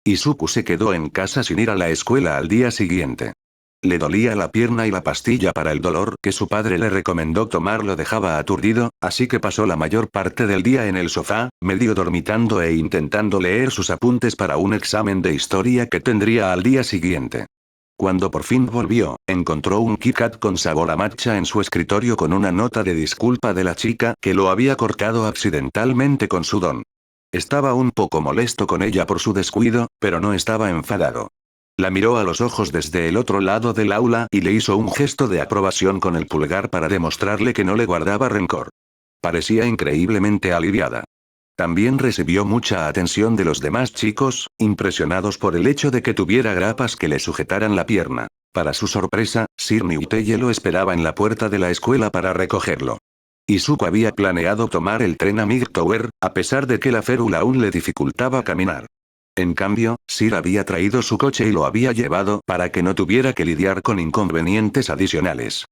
Izuku se quedó en casa sin ir a la escuela al día siguiente. Le dolía la pierna y la pastilla para el dolor que su padre le recomendó tomar lo dejaba aturdido, así que pasó la mayor parte del día en el sofá, medio dormitando e intentando leer sus apuntes para un examen de historia que tendría al día siguiente. Cuando por fin volvió, encontró un Kit Kat con sabor a matcha en su escritorio con una nota de disculpa de la chica que lo había cortado accidentalmente con su don. Estaba un poco molesto con ella por su descuido, pero no estaba enfadado. La miró a los ojos desde el otro lado del aula y le hizo un gesto de aprobación con el pulgar para demostrarle que no le guardaba rencor. Parecía increíblemente aliviada. También recibió mucha atención de los demás chicos, impresionados por el hecho de que tuviera grapas que le sujetaran la pierna. Para su sorpresa, Sir Newteye lo esperaba en la puerta de la escuela para recogerlo. Izuku había planeado tomar el tren a Midtower, a pesar de que la férula aún le dificultaba caminar. En cambio, Sir había traído su coche y lo había llevado para que no tuviera que lidiar con inconvenientes adicionales.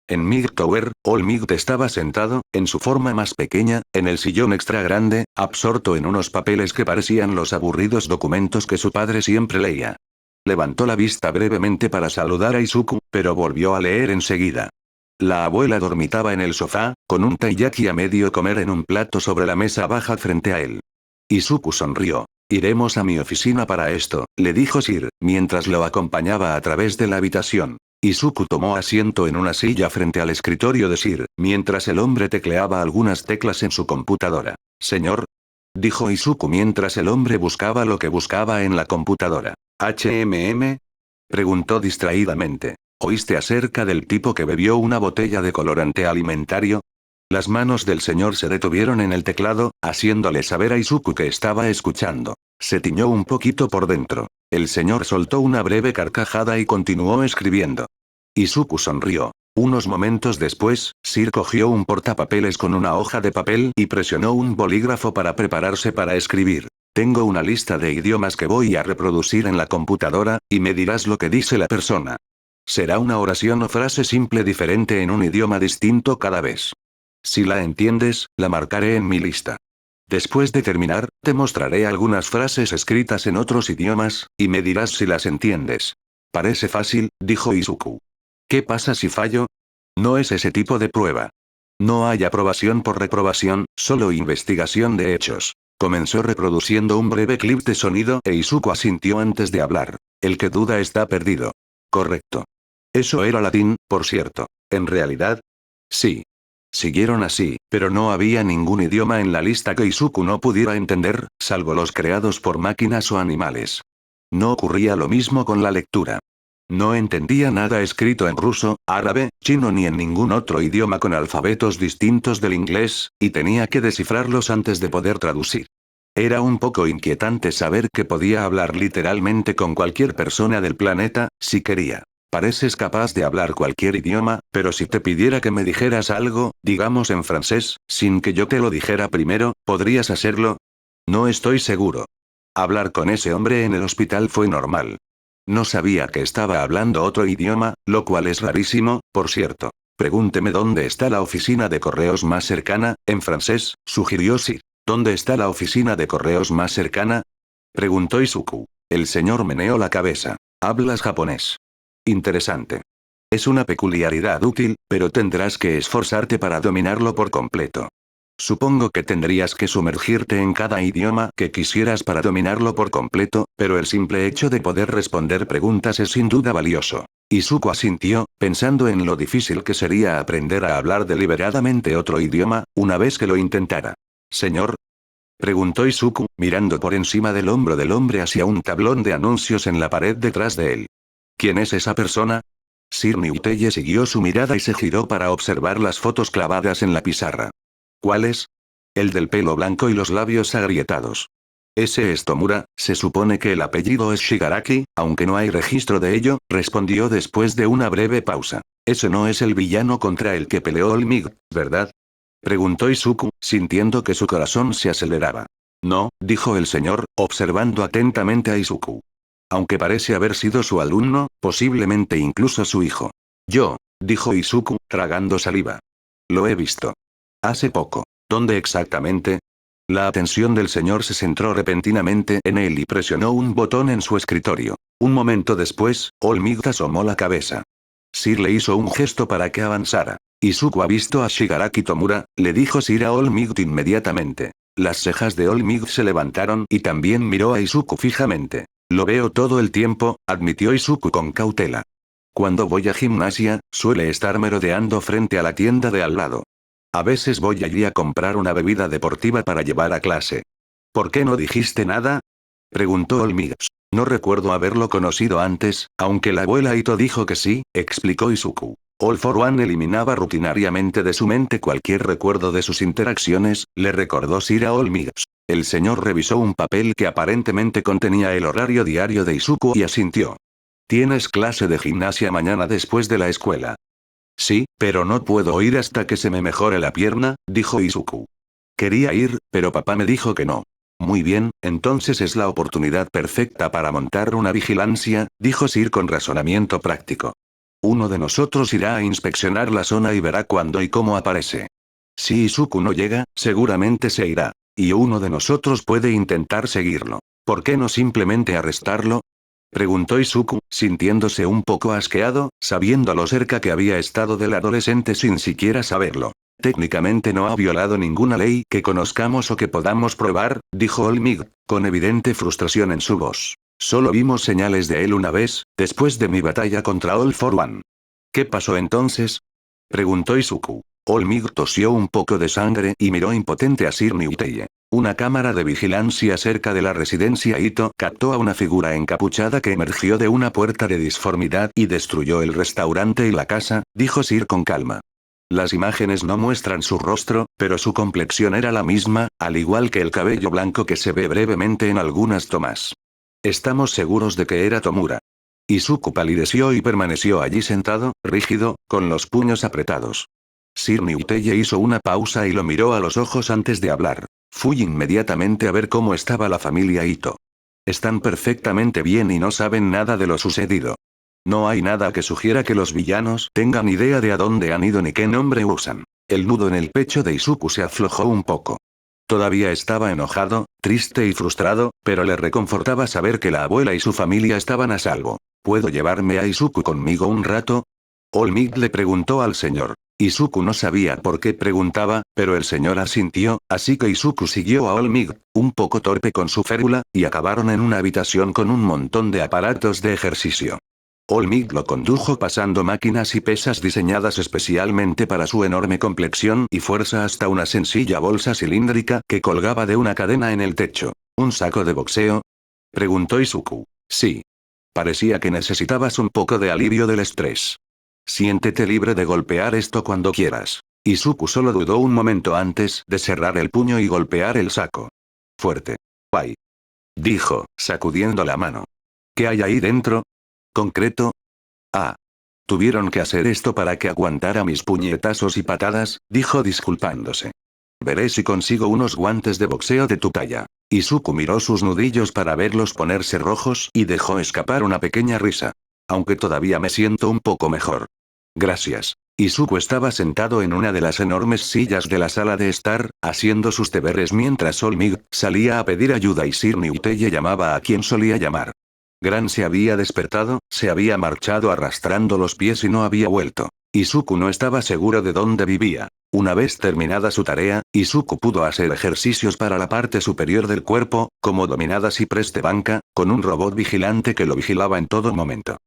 En Midtower, All-Might estaba sentado, en su forma más pequeña, en el sillón extra grande, absorto en unos papeles que parecían los aburridos documentos que su padre siempre leía. Levantó la vista brevemente para saludar a Izuku, pero volvió a leer enseguida. La abuela dormitaba en el sofá, con un taiyaki a medio comer en un plato sobre la mesa baja frente a él. Izuku sonrió. Iremos a mi oficina para esto, le dijo Sir, mientras lo acompañaba a través de la habitación. Izuku tomó asiento en una silla frente al escritorio de Sir, mientras el hombre tecleaba algunas teclas en su computadora. Señor, dijo Izuku mientras el hombre buscaba lo que buscaba en la computadora. ¿HMM? Preguntó distraídamente. ¿Oíste acerca del tipo que bebió una botella de colorante alimentario? Las manos del señor se detuvieron en el teclado, haciéndole saber a Izuku que estaba escuchando. Se tiñó un poquito por dentro. El señor soltó una breve carcajada y continuó escribiendo. Izuku sonrió. Unos momentos después, Sir cogió un portapapeles con una hoja de papel y presionó un bolígrafo para prepararse para escribir. Tengo una lista de idiomas que voy a reproducir en la computadora, y me dirás lo que dice la persona. Será una oración o frase simple diferente en un idioma distinto cada vez. Si la entiendes, la marcaré en mi lista. Después de terminar, te mostraré algunas frases escritas en otros idiomas, y me dirás si las entiendes. Parece fácil, dijo Izuku. ¿Qué pasa si fallo? No es ese tipo de prueba. No hay aprobación por reprobación, solo investigación de hechos. Comenzó reproduciendo un breve clip de sonido e Izuku asintió antes de hablar. El que duda está perdido. Correcto. Eso era latín, por cierto. ¿En realidad? Sí. Siguieron así, pero no había ningún idioma en la lista que Izuku no pudiera entender, salvo los creados por máquinas o animales. No ocurría lo mismo con la lectura. No entendía nada escrito en ruso, árabe, chino ni en ningún otro idioma con alfabetos distintos del inglés, y tenía que descifrarlos antes de poder traducir. Era un poco inquietante saber que podía hablar literalmente con cualquier persona del planeta, si quería. Pareces capaz de hablar cualquier idioma, pero si te pidiera que me dijeras algo, digamos en francés, sin que yo te lo dijera primero, ¿podrías hacerlo? No estoy seguro. Hablar con ese hombre en el hospital fue normal. No sabía que estaba hablando otro idioma, lo cual es rarísimo, por cierto. Pregúnteme dónde está la oficina de correos más cercana, en francés, sugirió Sir. ¿Dónde está la oficina de correos más cercana? Preguntó Izuku. El señor meneó la cabeza. ¿Hablas japonés? Interesante. Es una peculiaridad útil, pero tendrás que esforzarte para dominarlo por completo. Supongo que tendrías que sumergirte en cada idioma que quisieras para dominarlo por completo, pero el simple hecho de poder responder preguntas es sin duda valioso. Izuku asintió, pensando en lo difícil que sería aprender a hablar deliberadamente otro idioma, una vez que lo intentara. Señor, preguntó Izuku, mirando por encima del hombro del hombre hacia un tablón de anuncios en la pared detrás de él. ¿Quién es esa persona? Sir Newteye siguió su mirada y se giró para observar las fotos clavadas en la pizarra. ¿Cuál es? El del pelo blanco y los labios agrietados. Ese es Tomura, se supone que el apellido es Shigaraki, aunque no hay registro de ello, respondió después de una breve pausa. Ese no es el villano contra el que peleó All-Might, ¿verdad? Preguntó Izuku, sintiendo que su corazón se aceleraba. No, dijo el señor, observando atentamente a Izuku. Aunque parece haber sido su alumno, posiblemente incluso su hijo. Yo, dijo Izuku, tragando saliva. Lo he visto. Hace poco. ¿Dónde exactamente? La atención del señor se centró repentinamente en él y presionó un botón en su escritorio. Un momento después, Olmig asomó la cabeza. Sir le hizo un gesto para que avanzara. Izuku ha visto a Shigaraki Tomura, le dijo Sir a Olmig inmediatamente. Las cejas de Olmig se levantaron y también miró a Izuku fijamente. Lo veo todo el tiempo, admitió Izuku con cautela. Cuando voy a gimnasia, suele estar merodeando frente a la tienda de al lado. A veces voy allí a comprar una bebida deportiva para llevar a clase. ¿Por qué no dijiste nada? Preguntó Olmig. No recuerdo haberlo conocido antes, aunque la abuela Ito dijo que sí, explicó Izuku. All for One eliminaba rutinariamente de su mente cualquier recuerdo de sus interacciones, le recordó Sir a Olmig. El señor revisó un papel que aparentemente contenía el horario diario de Izuku y asintió. ¿Tienes clase de gimnasia mañana después de la escuela? Sí, pero no puedo ir hasta que se me mejore la pierna, dijo Izuku. Quería ir, pero papá me dijo que no. Muy bien, entonces es la oportunidad perfecta para montar una vigilancia, dijo Sir con razonamiento práctico. Uno de nosotros irá a inspeccionar la zona y verá cuándo y cómo aparece. Si Izuku no llega, seguramente se irá. Y uno de nosotros puede intentar seguirlo. ¿Por qué no simplemente arrestarlo? Preguntó Izuku, sintiéndose un poco asqueado, sabiendo lo cerca que había estado del adolescente sin siquiera saberlo. Técnicamente no ha violado ninguna ley que conozcamos o que podamos probar, dijo Olmig, con evidente frustración en su voz. Solo vimos señales de él una vez, después de mi batalla contra All for One. ¿Qué pasó entonces? Preguntó Izuku. Olmig tosió un poco de sangre y miró impotente a Sir Niuteye. Una cámara de vigilancia cerca de la residencia Ito captó a una figura encapuchada que emergió de una puerta de disformidad y destruyó el restaurante y la casa, dijo Sir con calma. Las imágenes no muestran su rostro, pero su complexión era la misma, al igual que el cabello blanco que se ve brevemente en algunas tomas. Estamos seguros de que era Tomura. Izuku palideció y permaneció allí sentado, rígido, con los puños apretados. Sir Niuteye hizo una pausa y lo miró a los ojos antes de hablar. Fui inmediatamente a ver cómo estaba la familia Ito. Están perfectamente bien y no saben nada de lo sucedido. No hay nada que sugiera que los villanos tengan idea de a dónde han ido ni qué nombre usan. El nudo en el pecho de Izuku se aflojó un poco. Todavía estaba enojado, triste y frustrado, pero le reconfortaba saber que la abuela y su familia estaban a salvo. ¿Puedo llevarme a Izuku conmigo un rato? Olmig le preguntó al señor. Izuku no sabía por qué preguntaba, pero el señor asintió, así que Izuku siguió a Olmig, un poco torpe con su férula, y acabaron en una habitación con un montón de aparatos de ejercicio. Olmig lo condujo pasando máquinas y pesas diseñadas especialmente para su enorme complexión y fuerza hasta una sencilla bolsa cilíndrica que colgaba de una cadena en el techo. ¿Un saco de boxeo? Preguntó Izuku. Sí. Parecía que necesitabas un poco de alivio del estrés. Siéntete libre de golpear esto cuando quieras. Izuku solo dudó un momento antes de cerrar el puño y golpear el saco. Fuerte. Guay. Dijo, sacudiendo la mano. ¿Qué hay ahí dentro? ¿Concreto? Ah. Tuvieron que hacer esto para que aguantara mis puñetazos y patadas, dijo disculpándose. Veré si consigo unos guantes de boxeo de tu talla. Izuku miró sus nudillos para verlos ponerse rojos y dejó escapar una pequeña risa. Aunque todavía me siento un poco mejor. Gracias. Izuku estaba sentado en una de las enormes sillas de la sala de estar, haciendo sus deberes mientras Olmig salía a pedir ayuda y Sir Niuteye llamaba a quien solía llamar. Gran se había despertado, se había marchado arrastrando los pies y no había vuelto. Izuku no estaba seguro de dónde vivía. Una vez terminada su tarea, Izuku pudo hacer ejercicios para la parte superior del cuerpo, como dominadas y press de banca, con un robot vigilante que lo vigilaba en todo momento.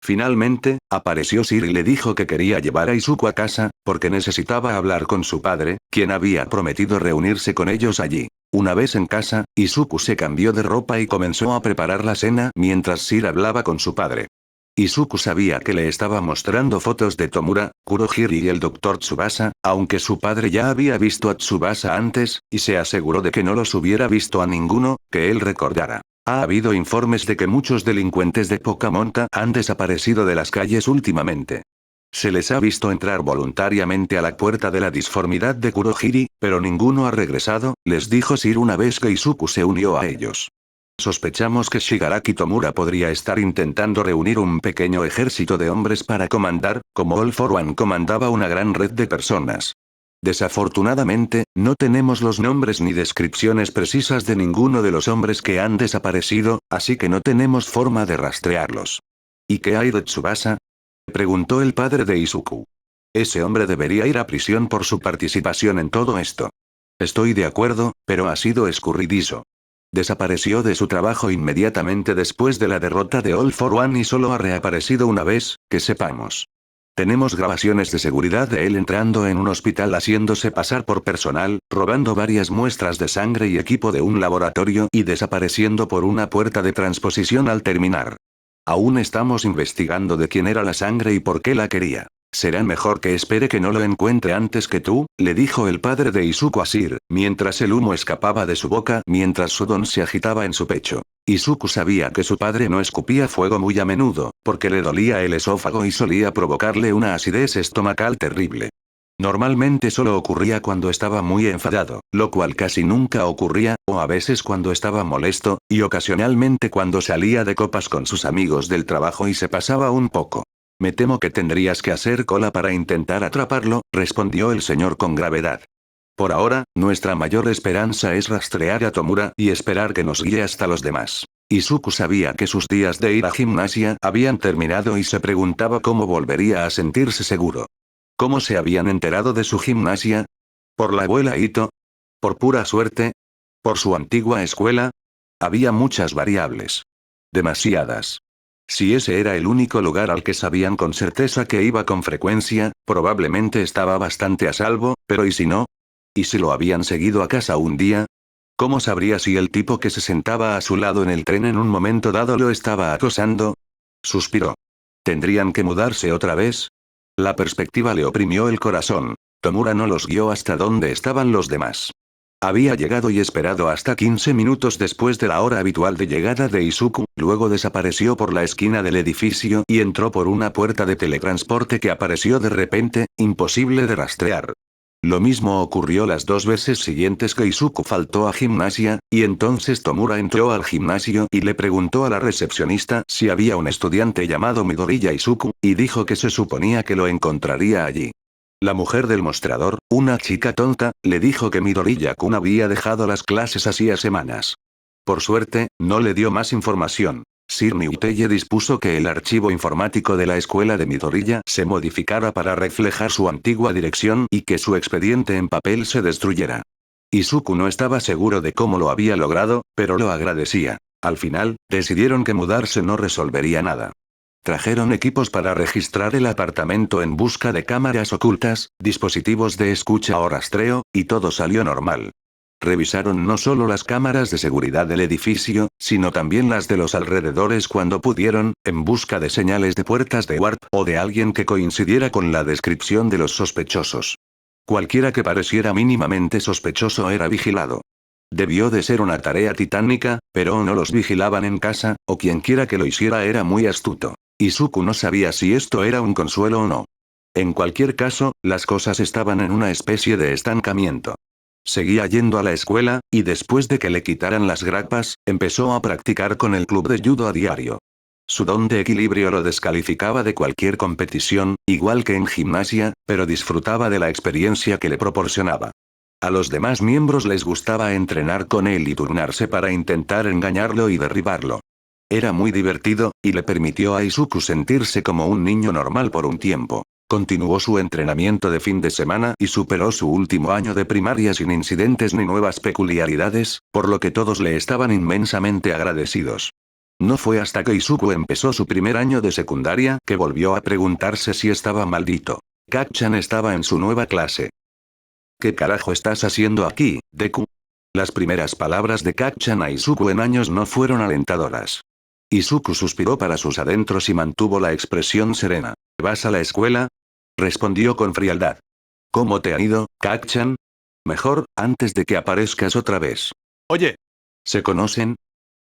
Finalmente, apareció Sir y le dijo que quería llevar a Izuku a casa, porque necesitaba hablar con su padre, quien había prometido reunirse con ellos allí. Una vez en casa, Izuku se cambió de ropa y comenzó a preparar la cena mientras Sir hablaba con su padre. Izuku sabía que le estaba mostrando fotos de Tomura, Kurohiri y el Dr. Tsubasa, aunque su padre ya había visto a Tsubasa antes, y se aseguró de que no los hubiera visto a ninguno, que él recordara. Ha habido informes de que muchos delincuentes de poca monta han desaparecido de las calles últimamente. Se les ha visto entrar voluntariamente a la puerta de la disformidad de Kurohiri, pero ninguno ha regresado, les dijo Sir una vez que Izuku se unió a ellos. Sospechamos que Shigaraki Tomura podría estar intentando reunir un pequeño ejército de hombres para comandar, como All for One comandaba una gran red de personas. Desafortunadamente, no tenemos los nombres ni descripciones precisas de ninguno de los hombres que han desaparecido, así que no tenemos forma de rastrearlos. ¿Y qué hay de Tsubasa?, preguntó el padre de Izuku. Ese hombre debería ir a prisión por su participación en todo esto. Estoy de acuerdo, pero ha sido escurridizo. Desapareció de su trabajo inmediatamente después de la derrota de All for One y solo ha reaparecido una vez, que sepamos. Tenemos grabaciones de seguridad de él entrando en un hospital haciéndose pasar por personal, robando varias muestras de sangre y equipo de un laboratorio y desapareciendo por una puerta de transposición al terminar. Aún estamos investigando de quién era la sangre y por qué la quería. Será mejor que espere que no lo encuentre antes que tú, le dijo el padre de Izuku a Sir, mientras el humo escapaba de su boca mientras su don se agitaba en su pecho. Izuku sabía que su padre no escupía fuego muy a menudo, porque le dolía el esófago y solía provocarle una acidez estomacal terrible. Normalmente solo ocurría cuando estaba muy enfadado, lo cual casi nunca ocurría, o a veces cuando estaba molesto, y ocasionalmente cuando salía de copas con sus amigos del trabajo y se pasaba un poco. Me temo que tendrías que hacer cola para intentar atraparlo, respondió el señor con gravedad. Por ahora, nuestra mayor esperanza es rastrear a Tomura y esperar que nos guíe hasta los demás. Izuku sabía que sus días de ir a gimnasia habían terminado y se preguntaba cómo volvería a sentirse seguro. ¿Cómo se habían enterado de su gimnasia? ¿Por la abuela Ito? ¿Por pura suerte? ¿Por su antigua escuela? Había muchas variables. Demasiadas. Si ese era el único lugar al que sabían con certeza que iba con frecuencia, probablemente estaba bastante a salvo, pero ¿y si no? ¿Y si lo habían seguido a casa un día? ¿Cómo sabría si el tipo que se sentaba a su lado en el tren en un momento dado lo estaba acosando? Suspiró. ¿Tendrían que mudarse otra vez? La perspectiva le oprimió el corazón. Tomura no los guió hasta donde estaban los demás. Había llegado y esperado hasta 15 minutos después de la hora habitual de llegada de Izuku, luego desapareció por la esquina del edificio y entró por una puerta de teletransporte que apareció de repente, imposible de rastrear. Lo mismo ocurrió las 2 veces siguientes que Izuku faltó a gimnasia, y entonces Tomura entró al gimnasio y le preguntó a la recepcionista si había un estudiante llamado Midoriya Izuku, y dijo que se suponía que lo encontraría allí. La mujer del mostrador, una chica tonta, le dijo que Midoriya-kun había dejado las clases hacía semanas. Por suerte, no le dio más información. Sir Niuteye dispuso que el archivo informático de la escuela de Midoriya se modificara para reflejar su antigua dirección y que su expediente en papel se destruyera. Izuku no estaba seguro de cómo lo había logrado, pero lo agradecía. Al final, decidieron que mudarse no resolvería nada. Trajeron equipos para registrar el apartamento en busca de cámaras ocultas, dispositivos de escucha o rastreo, y todo salió normal. Revisaron no solo las cámaras de seguridad del edificio, sino también las de los alrededores cuando pudieron, en busca de señales de puertas de warp o de alguien que coincidiera con la descripción de los sospechosos. Cualquiera que pareciera mínimamente sospechoso era vigilado. Debió de ser una tarea titánica, pero o no los vigilaban en casa, o quienquiera que lo hiciera era muy astuto. Izuku no sabía si esto era un consuelo o no. En cualquier caso, las cosas estaban en una especie de estancamiento. Seguía yendo a la escuela, y después de que le quitaran las grapas, empezó a practicar con el club de judo a diario. Su don de equilibrio lo descalificaba de cualquier competición, igual que en gimnasia, pero disfrutaba de la experiencia que le proporcionaba. A los demás miembros les gustaba entrenar con él y turnarse para intentar engañarlo y derribarlo. Era muy divertido, y le permitió a Izuku sentirse como un niño normal por un tiempo. Continuó su entrenamiento de fin de semana y superó su último año de primaria sin incidentes ni nuevas peculiaridades, por lo que todos le estaban inmensamente agradecidos. No fue hasta que Izuku empezó su primer año de secundaria que volvió a preguntarse si estaba maldito. Kak-chan estaba en su nueva clase. ¿Qué carajo estás haciendo aquí, Deku? Las primeras palabras de Kak-chan a Izuku en años no fueron alentadoras. Izuku suspiró para sus adentros y mantuvo la expresión serena. ¿Vas a la escuela?, respondió con frialdad. ¿Cómo te ha ido, Kak-chan? Mejor, antes de que aparezcas otra vez. Oye. ¿Se conocen?,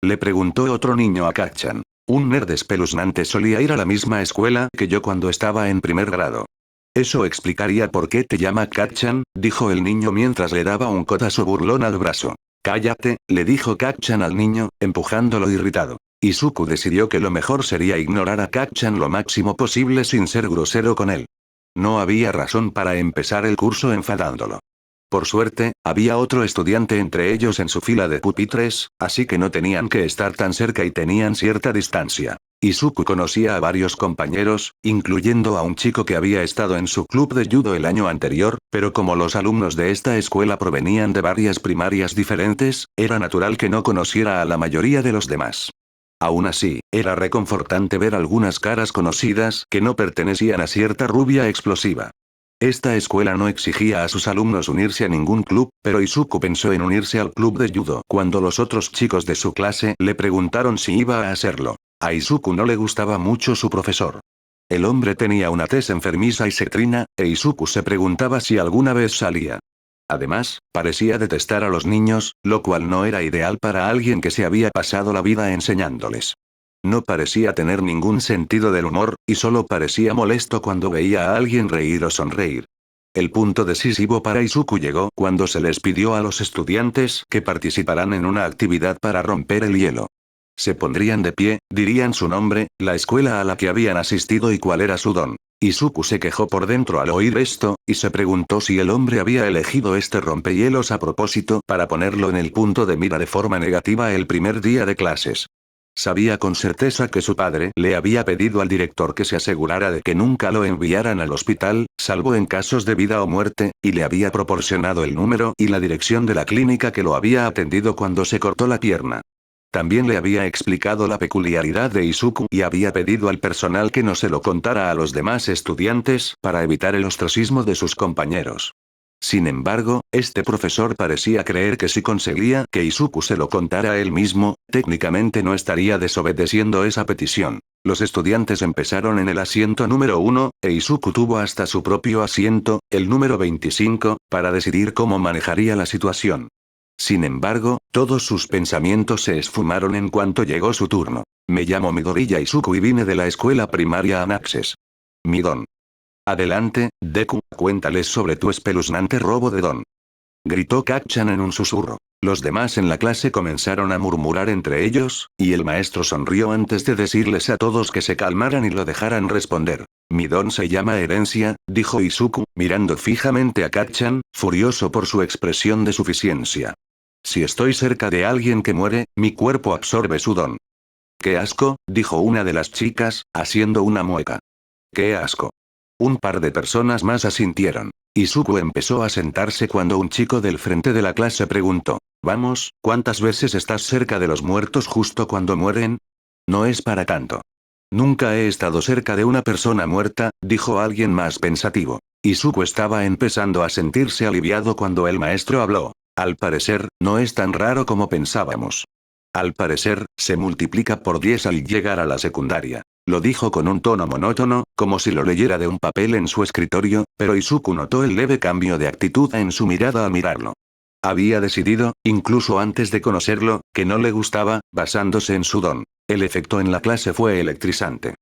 le preguntó otro niño a Kak-chan. Un nerd espeluznante solía ir a la misma escuela que yo cuando estaba en primer grado. Eso explicaría por qué te llama Kak-chan, dijo el niño mientras le daba un codazo burlón al brazo. Cállate, le dijo Kak-chan al niño, empujándolo irritado. Izuku decidió que lo mejor sería ignorar a Kak-chan lo máximo posible sin ser grosero con él. No había razón para empezar el curso enfadándolo. Por suerte, había otro estudiante entre ellos en su fila de pupitres, así que no tenían que estar tan cerca y tenían cierta distancia. Izuku conocía a varios compañeros, incluyendo a un chico que había estado en su club de judo el año anterior, pero como los alumnos de esta escuela provenían de varias primarias diferentes, era natural que no conociera a la mayoría de los demás. Aún así, era reconfortante ver algunas caras conocidas que no pertenecían a cierta rubia explosiva. Esta escuela no exigía a sus alumnos unirse a ningún club, pero Izuku pensó en unirse al club de judo cuando los otros chicos de su clase le preguntaron si iba a hacerlo. A Izuku no le gustaba mucho su profesor. El hombre tenía una tez enfermiza y cetrina, e Izuku se preguntaba si alguna vez salía. Además, parecía detestar a los niños, lo cual no era ideal para alguien que se había pasado la vida enseñándoles. No parecía tener ningún sentido del humor, y solo parecía molesto cuando veía a alguien reír o sonreír. El punto decisivo para Izuku llegó cuando se les pidió a los estudiantes que participaran en una actividad para romper el hielo. Se pondrían de pie, dirían su nombre, la escuela a la que habían asistido y cuál era su don. Izuku se quejó por dentro al oír esto, y se preguntó si el hombre había elegido este rompehielos a propósito para ponerlo en el punto de mira de forma negativa el primer día de clases. Sabía con certeza que su padre le había pedido al director que se asegurara de que nunca lo enviaran al hospital, salvo en casos de vida o muerte, y le había proporcionado el número y la dirección de la clínica que lo había atendido cuando se cortó la pierna. También le había explicado la peculiaridad de Izuku y había pedido al personal que no se lo contara a los demás estudiantes para evitar el ostracismo de sus compañeros. Sin embargo, este profesor parecía creer que si conseguía que Izuku se lo contara a él mismo, técnicamente no estaría desobedeciendo esa petición. Los estudiantes empezaron en el asiento número 1, e Izuku tuvo hasta su propio asiento, el número 25, para decidir cómo manejaría la situación. Sin embargo, todos sus pensamientos se esfumaron en cuanto llegó su turno. Me llamo Midoriya Izuku y vine de la escuela primaria Anaxes. Midon. Adelante, Deku, cuéntales sobre tu espeluznante robo de don. Gritó Kacchan en un susurro. Los demás en la clase comenzaron a murmurar entre ellos, y el maestro sonrió antes de decirles a todos que se calmaran y lo dejaran responder. Mi don se llama herencia, dijo Izuku, mirando fijamente a Kacchan, furioso por su expresión de suficiencia. Si estoy cerca de alguien que muere, mi cuerpo absorbe su don. ¡Qué asco!, dijo una de las chicas, haciendo una mueca. ¡Qué asco! Un par de personas más asintieron. Izuku empezó a sentarse cuando un chico del frente de la clase preguntó. Vamos, ¿cuántas veces estás cerca de los muertos justo cuando mueren? No es para tanto. Nunca he estado cerca de una persona muerta, dijo alguien más pensativo. Izuku estaba empezando a sentirse aliviado cuando el maestro habló. Al parecer, no es tan raro como pensábamos. Al parecer, se multiplica por 10 al llegar a la secundaria. Lo dijo con un tono monótono, como si lo leyera de un papel en su escritorio, pero Izuku notó el leve cambio de actitud en su mirada al mirarlo. Había decidido, incluso antes de conocerlo, que no le gustaba, basándose en su don. El efecto en la clase fue electrizante.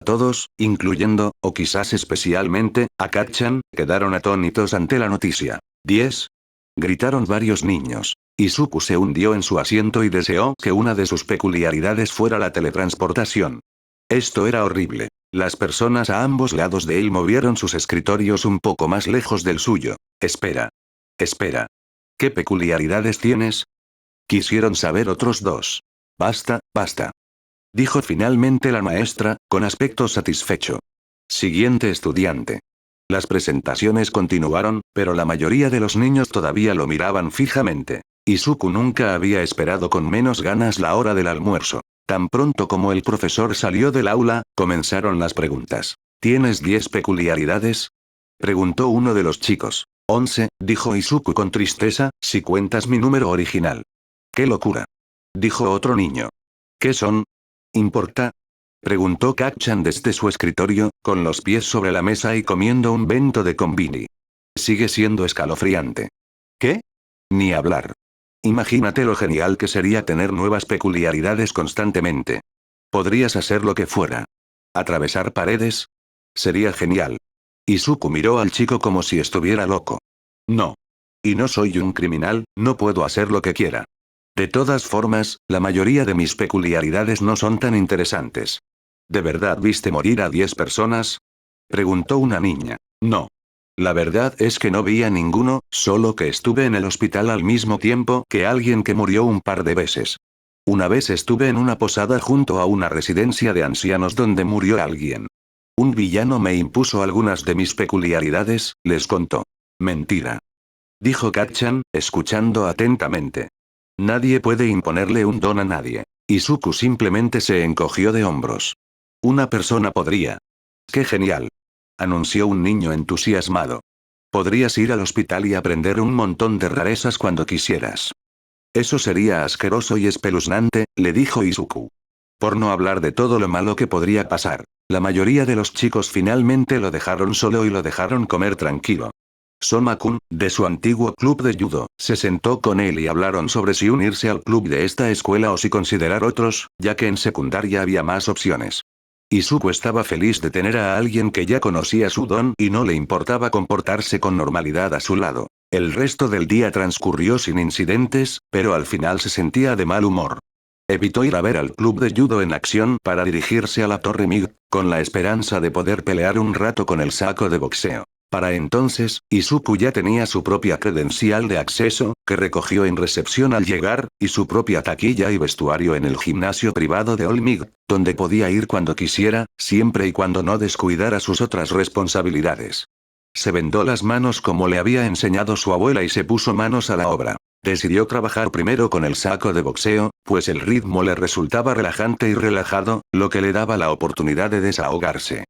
Todos, incluyendo, o quizás especialmente, a Kacchan, quedaron atónitos ante la noticia. «¿10?» gritaron varios niños. Izuku se hundió en su asiento y deseó que una de sus peculiaridades fuera la teletransportación. Esto era horrible. Las personas a ambos lados de él movieron sus escritorios un poco más lejos del suyo. Espera. Espera. ¿Qué peculiaridades tienes? Quisieron saber otros dos. Basta, basta. Dijo finalmente la maestra, con aspecto satisfecho. Siguiente estudiante. Las presentaciones continuaron, pero la mayoría de los niños todavía lo miraban fijamente. Izuku nunca había esperado con menos ganas la hora del almuerzo. Tan pronto como el profesor salió del aula, comenzaron las preguntas. ¿Tienes 10 peculiaridades? Preguntó uno de los chicos. 11, dijo Izuku con tristeza, si cuentas mi número original. ¡Qué locura!, dijo otro niño. ¿Qué son? ¿Importa? Preguntó Kacchan desde su escritorio, con los pies sobre la mesa y comiendo un bento de konbini. Sigue siendo escalofriante. ¿Qué? Ni hablar. Imagínate lo genial que sería tener nuevas peculiaridades constantemente. Podrías hacer lo que fuera. ¿Atravesar paredes? Sería genial. Izuku miró al chico como si estuviera loco. No. Y no soy un criminal, no puedo hacer lo que quiera. De todas formas, la mayoría de mis peculiaridades no son tan interesantes. ¿De verdad viste morir a 10 personas? Preguntó una niña. No. La verdad es que no vi a ninguno, solo que estuve en el hospital al mismo tiempo que alguien que murió un par de veces. Una vez estuve en una posada junto a una residencia de ancianos donde murió alguien. Un villano me impuso algunas de mis peculiaridades, les contó. Mentira. Dijo Kacchan, escuchando atentamente. Nadie puede imponerle un don a nadie. Izuku simplemente se encogió de hombros. Una persona podría. ¡Qué genial! Anunció un niño entusiasmado. Podrías ir al hospital y aprender un montón de rarezas cuando quisieras. Eso sería asqueroso y espeluznante, le dijo Izuku. Por no hablar de todo lo malo que podría pasar. La mayoría de los chicos finalmente lo dejaron solo y lo dejaron comer tranquilo. Soma-kun, de su antiguo club de judo, se sentó con él y hablaron sobre si unirse al club de esta escuela o si considerar otros, ya que en secundaria había más opciones. Izuku estaba feliz de tener a alguien que ya conocía su don y no le importaba comportarse con normalidad a su lado. El resto del día transcurrió sin incidentes, pero al final se sentía de mal humor. Evitó ir a ver al club de judo en acción para dirigirse a la Torre Mig, con la esperanza de poder pelear un rato con el saco de boxeo. Para entonces, Izuku ya tenía su propia credencial de acceso, que recogió en recepción al llegar, y su propia taquilla y vestuario en el gimnasio privado de Olmig, donde podía ir cuando quisiera, siempre y cuando no descuidara sus otras responsabilidades. Se vendó las manos como le había enseñado su abuela y se puso manos a la obra. Decidió trabajar primero con el saco de boxeo, pues el ritmo le resultaba relajante y relajado, lo que le daba la oportunidad de desahogarse.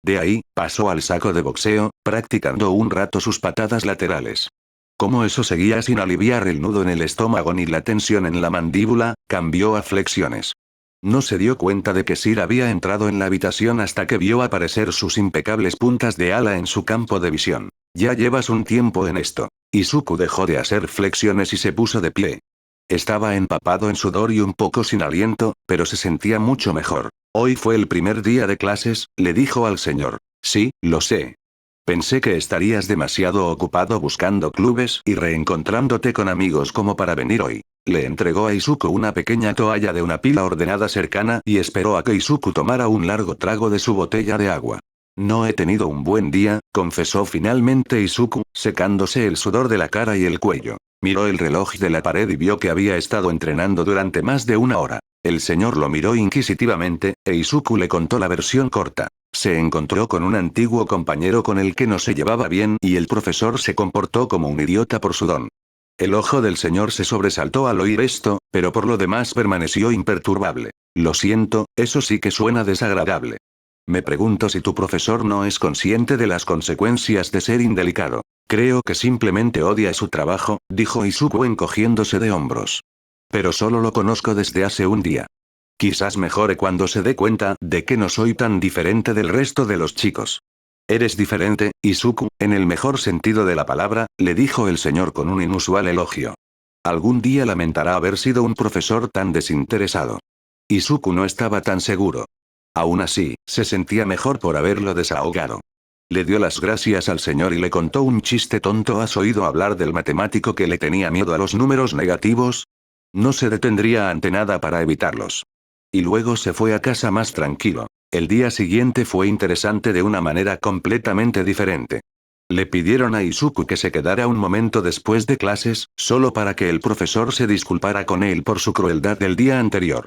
De ahí, pasó al saco de boxeo, practicando un rato sus patadas laterales. Como eso seguía sin aliviar el nudo en el estómago ni la tensión en la mandíbula, cambió a flexiones. No se dio cuenta de que Sir había entrado en la habitación hasta que vio aparecer sus impecables puntas de ala en su campo de visión. Ya llevas un tiempo en esto. Izuku dejó de hacer flexiones y se puso de pie. Estaba empapado en sudor y un poco sin aliento, pero se sentía mucho mejor. Hoy fue el primer día de clases, le dijo al señor. Sí, lo sé. Pensé que estarías demasiado ocupado buscando clubes y reencontrándote con amigos como para venir hoy. Le entregó a Izuku una pequeña toalla de una pila ordenada cercana y esperó a que Izuku tomara un largo trago de su botella de agua. No he tenido un buen día, confesó finalmente Izuku, secándose el sudor de la cara y el cuello. Miró el reloj de la pared y vio que había estado entrenando durante más de una hora. El señor lo miró inquisitivamente, e Izuku le contó la versión corta. Se encontró con un antiguo compañero con el que no se llevaba bien y el profesor se comportó como un idiota por su don. El ojo del señor se sobresaltó al oír esto, pero por lo demás permaneció imperturbable. Lo siento, eso sí que suena desagradable. Me pregunto si tu profesor no es consciente de las consecuencias de ser indelicado. Creo que simplemente odia su trabajo, dijo Izuku encogiéndose de hombros. Pero solo lo conozco desde hace un día. Quizás mejore cuando se dé cuenta de que no soy tan diferente del resto de los chicos. Eres diferente, Izuku, en el mejor sentido de la palabra, le dijo el señor con un inusual elogio. Algún día lamentará haber sido un profesor tan desinteresado. Izuku no estaba tan seguro. Aún así, se sentía mejor por haberlo desahogado. Le dio las gracias al señor y le contó un chiste tonto. ¿Has oído hablar del matemático que le tenía miedo a los números negativos? No se detendría ante nada para evitarlos. Y luego se fue a casa más tranquilo. El día siguiente fue interesante de una manera completamente diferente. Le pidieron a Izuku que se quedara un momento después de clases, solo para que el profesor se disculpara con él por su crueldad del día anterior.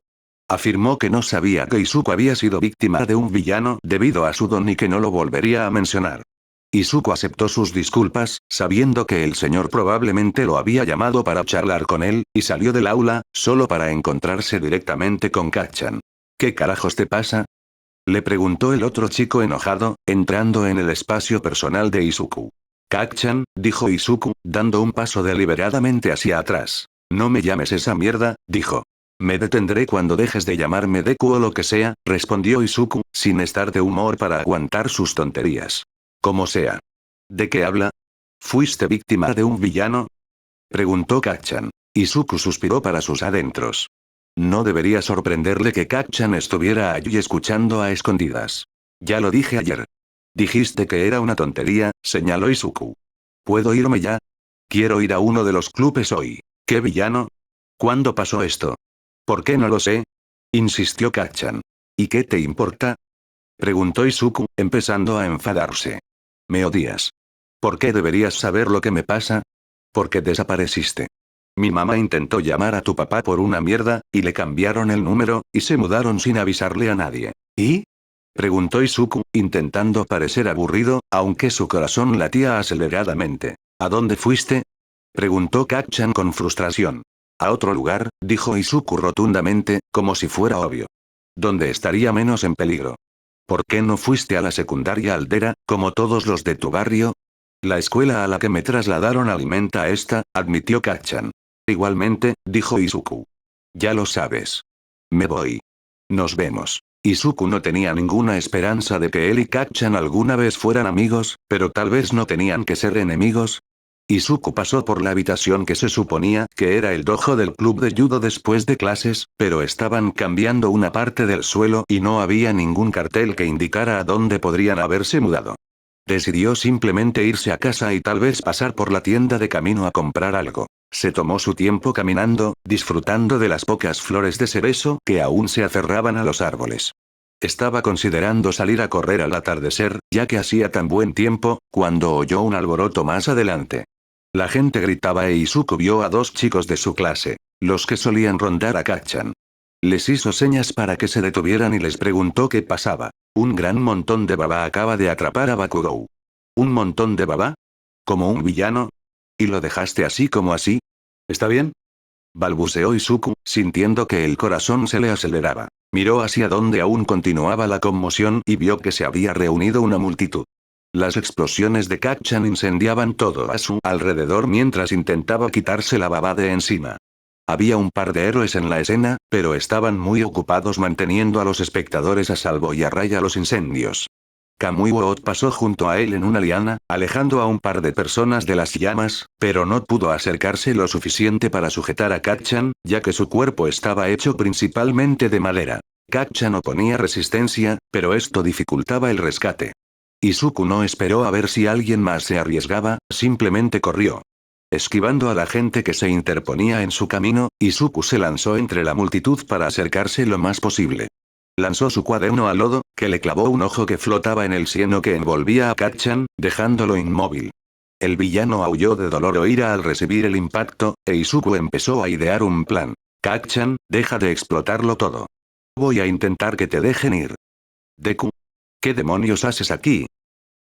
Afirmó que no sabía que Izuku había sido víctima de un villano debido a su don y que no lo volvería a mencionar. Izuku aceptó sus disculpas, sabiendo que el señor probablemente lo había llamado para charlar con él, y salió del aula, solo para encontrarse directamente con Kacchan. ¿Qué carajos te pasa? Le preguntó el otro chico enojado, entrando en el espacio personal de Izuku. Kacchan, dijo Izuku, dando un paso deliberadamente hacia atrás. No me llames esa mierda, dijo. Me detendré cuando dejes de llamarme Deku o lo que sea, respondió Izuku, sin estar de humor para aguantar sus tonterías. Como sea. ¿De qué habla? ¿Fuiste víctima de un villano? Preguntó Kacchan. Izuku suspiró para sus adentros. No debería sorprenderle que Kacchan estuviera allí escuchando a escondidas. Ya lo dije ayer. Dijiste que era una tontería, señaló Izuku. ¿Puedo irme ya? Quiero ir a uno de los clubes hoy. ¿Qué villano? ¿Cuándo pasó esto? ¿Por qué no lo sé? Insistió Kacchan. ¿Y qué te importa? Preguntó Izuku, empezando a enfadarse. Me odias. ¿Por qué deberías saber lo que me pasa? Porque desapareciste. Mi mamá intentó llamar a tu papá por una mierda, y le cambiaron el número, y se mudaron sin avisarle a nadie. ¿Y? Preguntó Izuku, intentando parecer aburrido, aunque su corazón latía aceleradamente. ¿A dónde fuiste? Preguntó Kacchan con frustración. A otro lugar, dijo Izuku rotundamente, como si fuera obvio. Donde estaría menos en peligro. ¿Por qué no fuiste a la secundaria aldera, como todos los de tu barrio? La escuela a la que me trasladaron alimenta a esta, admitió Kacchan. Igualmente, dijo Izuku. Ya lo sabes. Me voy. Nos vemos. Izuku no tenía ninguna esperanza de que él y Kacchan alguna vez fueran amigos, pero tal vez no tenían que ser enemigos. Izuku pasó por la habitación que se suponía que era el dojo del club de judo después de clases, pero estaban cambiando una parte del suelo y no había ningún cartel que indicara a dónde podrían haberse mudado. Decidió simplemente irse a casa y tal vez pasar por la tienda de camino a comprar algo. Se tomó su tiempo caminando, disfrutando de las pocas flores de cerezo que aún se aferraban a los árboles. Estaba considerando salir a correr al atardecer, ya que hacía tan buen tiempo, cuando oyó un alboroto más adelante. La gente gritaba e Izuku vio a dos chicos de su clase, los que solían rondar a Kacchan. Les hizo señas para que se detuvieran y les preguntó qué pasaba. Un gran montón de baba acaba de atrapar a Bakugou. ¿Un montón de baba? ¿Como un villano? ¿Y lo dejaste así como así? ¿Está bien? Balbuceó Izuku, sintiendo que el corazón se le aceleraba. Miró hacia donde aún continuaba la conmoción y vio que se había reunido una multitud. Las explosiones de Kacchan incendiaban todo a su alrededor mientras intentaba quitarse la baba de encima. Había un par de héroes en la escena, pero estaban muy ocupados manteniendo a los espectadores a salvo y a raya los incendios. Kamui Woot pasó junto a él en una liana, alejando a un par de personas de las llamas, pero no pudo acercarse lo suficiente para sujetar a Kacchan, ya que su cuerpo estaba hecho principalmente de madera. Kacchan oponía resistencia, pero esto dificultaba el rescate. Izuku no esperó a ver si alguien más se arriesgaba, simplemente corrió. Esquivando a la gente que se interponía en su camino, Izuku se lanzó entre la multitud para acercarse lo más posible. Lanzó su cuaderno al lodo, que le clavó un ojo que flotaba en el cieno que envolvía a Kacchan, dejándolo inmóvil. El villano aulló de dolor o ira al recibir el impacto, e Izuku empezó a idear un plan. Kacchan, deja de explotarlo todo. Voy a intentar que te dejen ir. Deku. ¿Qué demonios haces aquí?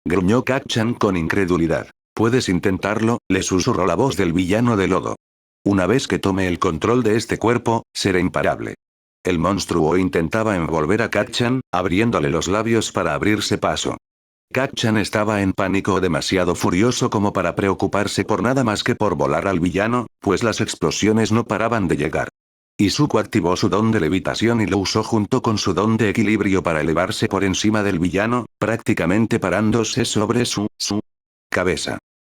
Gruñó Kacchan con incredulidad. Puedes intentarlo, le susurró la voz del villano de lodo. Una vez que tome el control de este cuerpo, seré imparable. El monstruo intentaba envolver a Kacchan, abriéndole los labios para abrirse paso. Kacchan estaba en pánico o demasiado furioso como para preocuparse por nada más que por volar al villano, pues las explosiones no paraban de llegar. Izuku activó su don de levitación y lo usó junto con su don de equilibrio para elevarse por encima del villano, prácticamente parándose sobre su cabeza.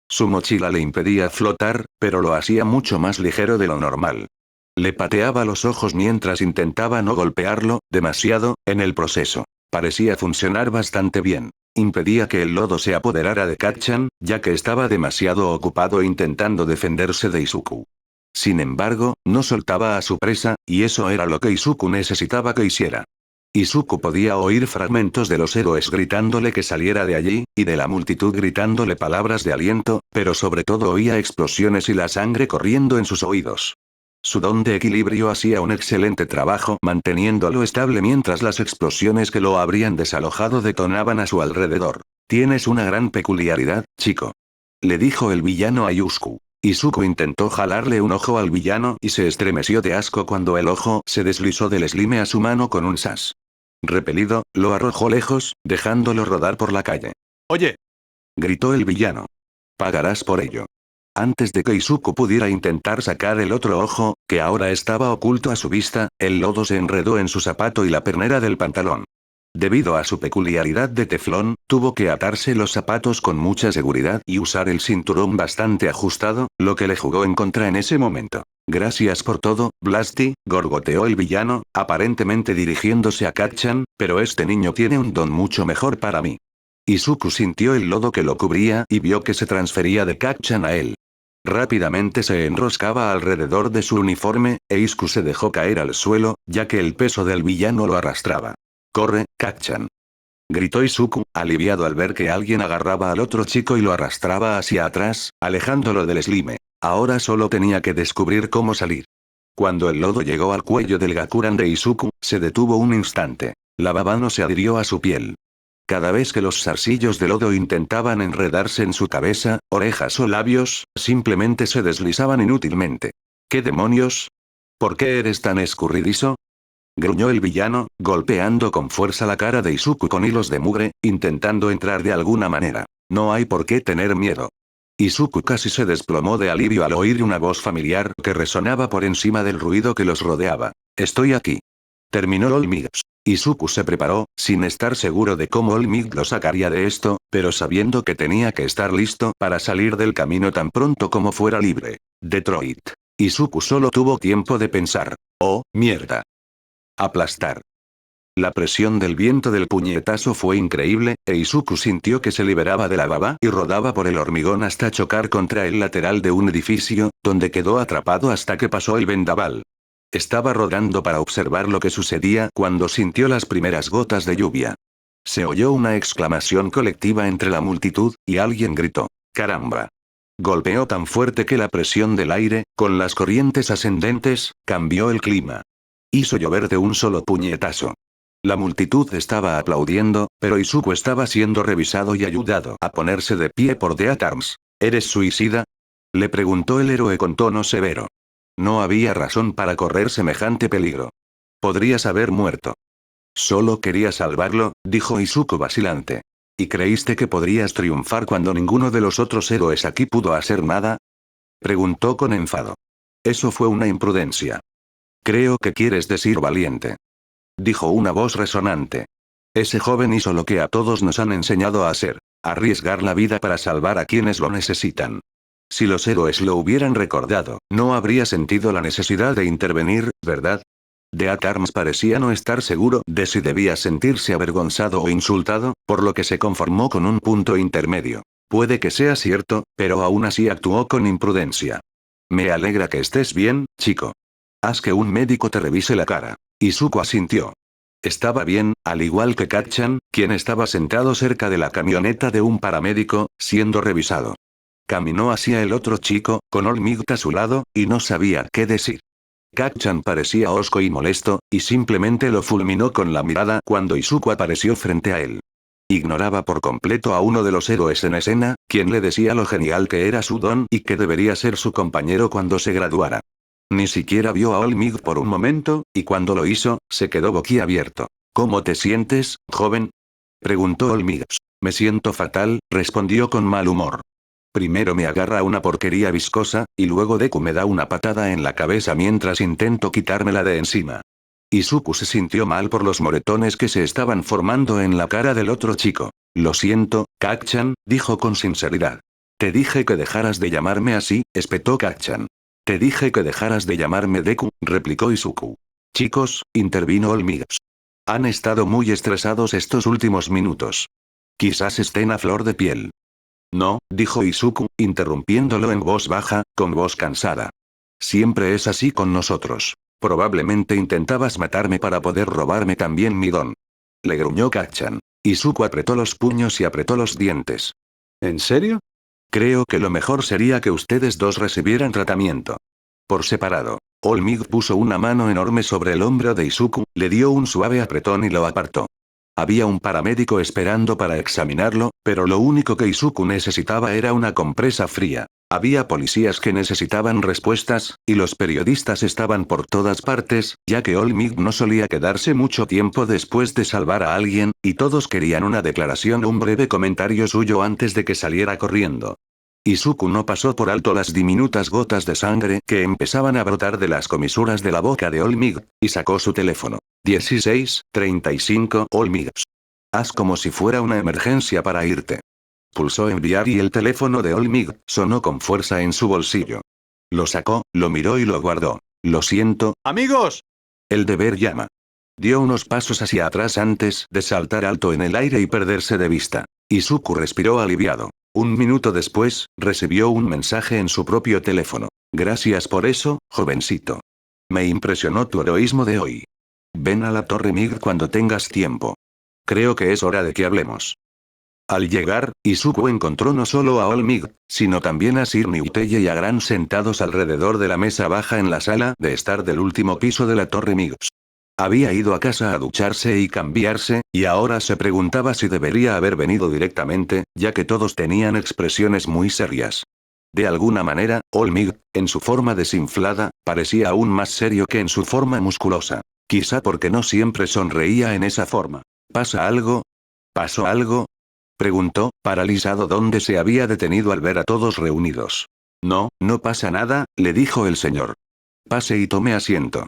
Su mochila le impedía flotar, pero lo hacía mucho más ligero de lo normal. Le pateaba los ojos mientras intentaba no golpearlo, demasiado, en el proceso. Parecía funcionar bastante bien. Impedía que el lodo se apoderara de Kacchan, ya que estaba demasiado ocupado intentando defenderse de Izuku. Sin embargo, no soltaba a su presa, y eso era lo que Izuku necesitaba que hiciera. Izuku podía oír fragmentos de los héroes gritándole que saliera de allí, y de la multitud gritándole palabras de aliento, pero sobre todo oía explosiones y la sangre corriendo en sus oídos. Su don de equilibrio hacía un excelente trabajo manteniéndolo estable mientras las explosiones que lo habrían desalojado detonaban a su alrededor. Tienes una gran peculiaridad, chico. Le dijo el villano a Izuku. Izuku intentó jalarle un ojo al villano y se estremeció de asco cuando el ojo se deslizó del slime a su mano con un sas. Repelido, lo arrojó lejos, dejándolo rodar por la calle. ¡Oye! Gritó el villano. Pagarás por ello. Antes de que Izuku pudiera intentar sacar el otro ojo, que ahora estaba oculto a su vista, el lodo se enredó en su zapato y la pernera del pantalón. Debido a su peculiaridad de teflón, tuvo que atarse los zapatos con mucha seguridad y usar el cinturón bastante ajustado, lo que le jugó en contra en ese momento. Gracias por todo, Blasty, gorgoteó el villano, aparentemente dirigiéndose a Kacchan, pero este niño tiene un don mucho mejor para mí. Izuku sintió el lodo que lo cubría y vio que se transfería de Kacchan a él. Rápidamente se enroscaba alrededor de su uniforme, e Izuku se dejó caer al suelo, ya que el peso del villano lo arrastraba. Corre, Kacchan. Gritó Izuku, aliviado al ver que alguien agarraba al otro chico y lo arrastraba hacia atrás, alejándolo del slime. Ahora solo tenía que descubrir cómo salir. Cuando el lodo llegó al cuello del Gakuran de Izuku, se detuvo un instante. La baba no se adhirió a su piel. Cada vez que los zarcillos de lodo intentaban enredarse en su cabeza, orejas o labios, simplemente se deslizaban inútilmente. ¿Qué demonios? ¿Por qué eres tan escurridizo? Gruñó el villano, golpeando con fuerza la cara de Izuku con hilos de mugre, intentando entrar de alguna manera. No hay por qué tener miedo. Izuku casi se desplomó de alivio al oír una voz familiar que resonaba por encima del ruido que los rodeaba. Estoy aquí. Terminó Olmig. Izuku se preparó, sin estar seguro de cómo Olmig lo sacaría de esto, pero sabiendo que tenía que estar listo para salir del camino tan pronto como fuera libre. Detroit. Izuku solo tuvo tiempo de pensar. Oh, mierda. Aplastar. La presión del viento del puñetazo fue increíble, e Izuku sintió que se liberaba de la baba y rodaba por el hormigón hasta chocar contra el lateral de un edificio, donde quedó atrapado hasta que pasó el vendaval. Estaba rodando para observar lo que sucedía cuando sintió las primeras gotas de lluvia. Se oyó una exclamación colectiva entre la multitud, y alguien gritó, ¡caramba! Golpeó tan fuerte que la presión del aire, con las corrientes ascendentes, cambió el clima. Hizo llover de un solo puñetazo. La multitud estaba aplaudiendo, pero Izuku estaba siendo revisado y ayudado a ponerse de pie por Death Arms. ¿Eres suicida? Le preguntó el héroe con tono severo. No había razón para correr semejante peligro. Podrías haber muerto. Solo quería salvarlo, dijo Izuku vacilante. ¿Y creíste que podrías triunfar cuando ninguno de los otros héroes aquí pudo hacer nada? Preguntó con enfado. Eso fue una imprudencia. Creo que quieres decir valiente. Dijo una voz resonante. Ese joven hizo lo que a todos nos han enseñado a hacer, arriesgar la vida para salvar a quienes lo necesitan. Si los héroes lo hubieran recordado, no habría sentido la necesidad de intervenir, ¿verdad? Death Arms parecía no estar seguro de si debía sentirse avergonzado o insultado, por lo que se conformó con un punto intermedio. Puede que sea cierto, pero aún así actuó con imprudencia. Me alegra que estés bien, chico. Haz que un médico te revise la cara. Izuku asintió. Estaba bien, al igual que Kacchan, quien estaba sentado cerca de la camioneta de un paramédico, siendo revisado. Caminó hacia el otro chico, con Olmig a su lado, y no sabía qué decir. Kacchan parecía hosco y molesto, y simplemente lo fulminó con la mirada cuando Izuku apareció frente a él. Ignoraba por completo a uno de los héroes en escena, quien le decía lo genial que era su don y que debería ser su compañero cuando se graduara. Ni siquiera vio a Olmig por un momento, y cuando lo hizo, se quedó boquiabierto. ¿Cómo te sientes, joven? Preguntó Olmig. Me siento fatal, respondió con mal humor. Primero me agarra una porquería viscosa, y luego Deku me da una patada en la cabeza mientras intento quitármela de encima. Izuku se sintió mal por los moretones que se estaban formando en la cara del otro chico. Lo siento, Kacchan, dijo con sinceridad. Te dije que dejaras de llamarme así, espetó Kacchan. Te dije que dejaras de llamarme Deku, replicó Izuku. Chicos, intervino Olmig. Han estado muy estresados estos últimos minutos. Quizás estén a flor de piel. No, dijo Izuku, interrumpiéndolo en voz baja, con voz cansada. Siempre es así con nosotros. Probablemente intentabas matarme para poder robarme también mi don. Le gruñó Kacchan. Izuku apretó los puños y apretó los dientes. ¿En serio? Creo que lo mejor sería que ustedes dos recibieran tratamiento. Por separado. Olmig puso una mano enorme sobre el hombro de Izuku, le dio un suave apretón y lo apartó. Había un paramédico esperando para examinarlo, pero lo único que Izuku necesitaba era una compresa fría. Había policías que necesitaban respuestas, y los periodistas estaban por todas partes, ya que Olmig no solía quedarse mucho tiempo después de salvar a alguien, y todos querían una declaración o un breve comentario suyo antes de que saliera corriendo. Izuku no pasó por alto las diminutas gotas de sangre que empezaban a brotar de las comisuras de la boca de Olmig, y sacó su teléfono. 16:35 Olmig. Haz como si fuera una emergencia para irte. Pulsó enviar y el teléfono de Olmig sonó con fuerza en su bolsillo. Lo sacó, lo miró y lo guardó. Lo siento. ¡Amigos! El deber llama. Dio unos pasos hacia atrás antes de saltar alto en el aire y perderse de vista. Izuku respiró aliviado. Un minuto después, recibió un mensaje en su propio teléfono. Gracias por eso, jovencito. Me impresionó tu heroísmo de hoy. Ven a la Torre Mig cuando tengas tiempo. Creo que es hora de que hablemos. Al llegar, Izuku encontró no solo a All Might, sino también a Sir Newteye y a Gran sentados alrededor de la mesa baja en la sala de estar del último piso de la Torre Migs. Había ido a casa a ducharse y cambiarse, y ahora se preguntaba si debería haber venido directamente, ya que todos tenían expresiones muy serias. De alguna manera, All Might, en su forma desinflada, parecía aún más serio que en su forma musculosa. Quizá porque no siempre sonreía en esa forma. ¿Pasa algo? ¿Pasó algo? Preguntó, paralizado donde se había detenido al ver a todos reunidos. No, no pasa nada, le dijo el señor. Pase y tome asiento.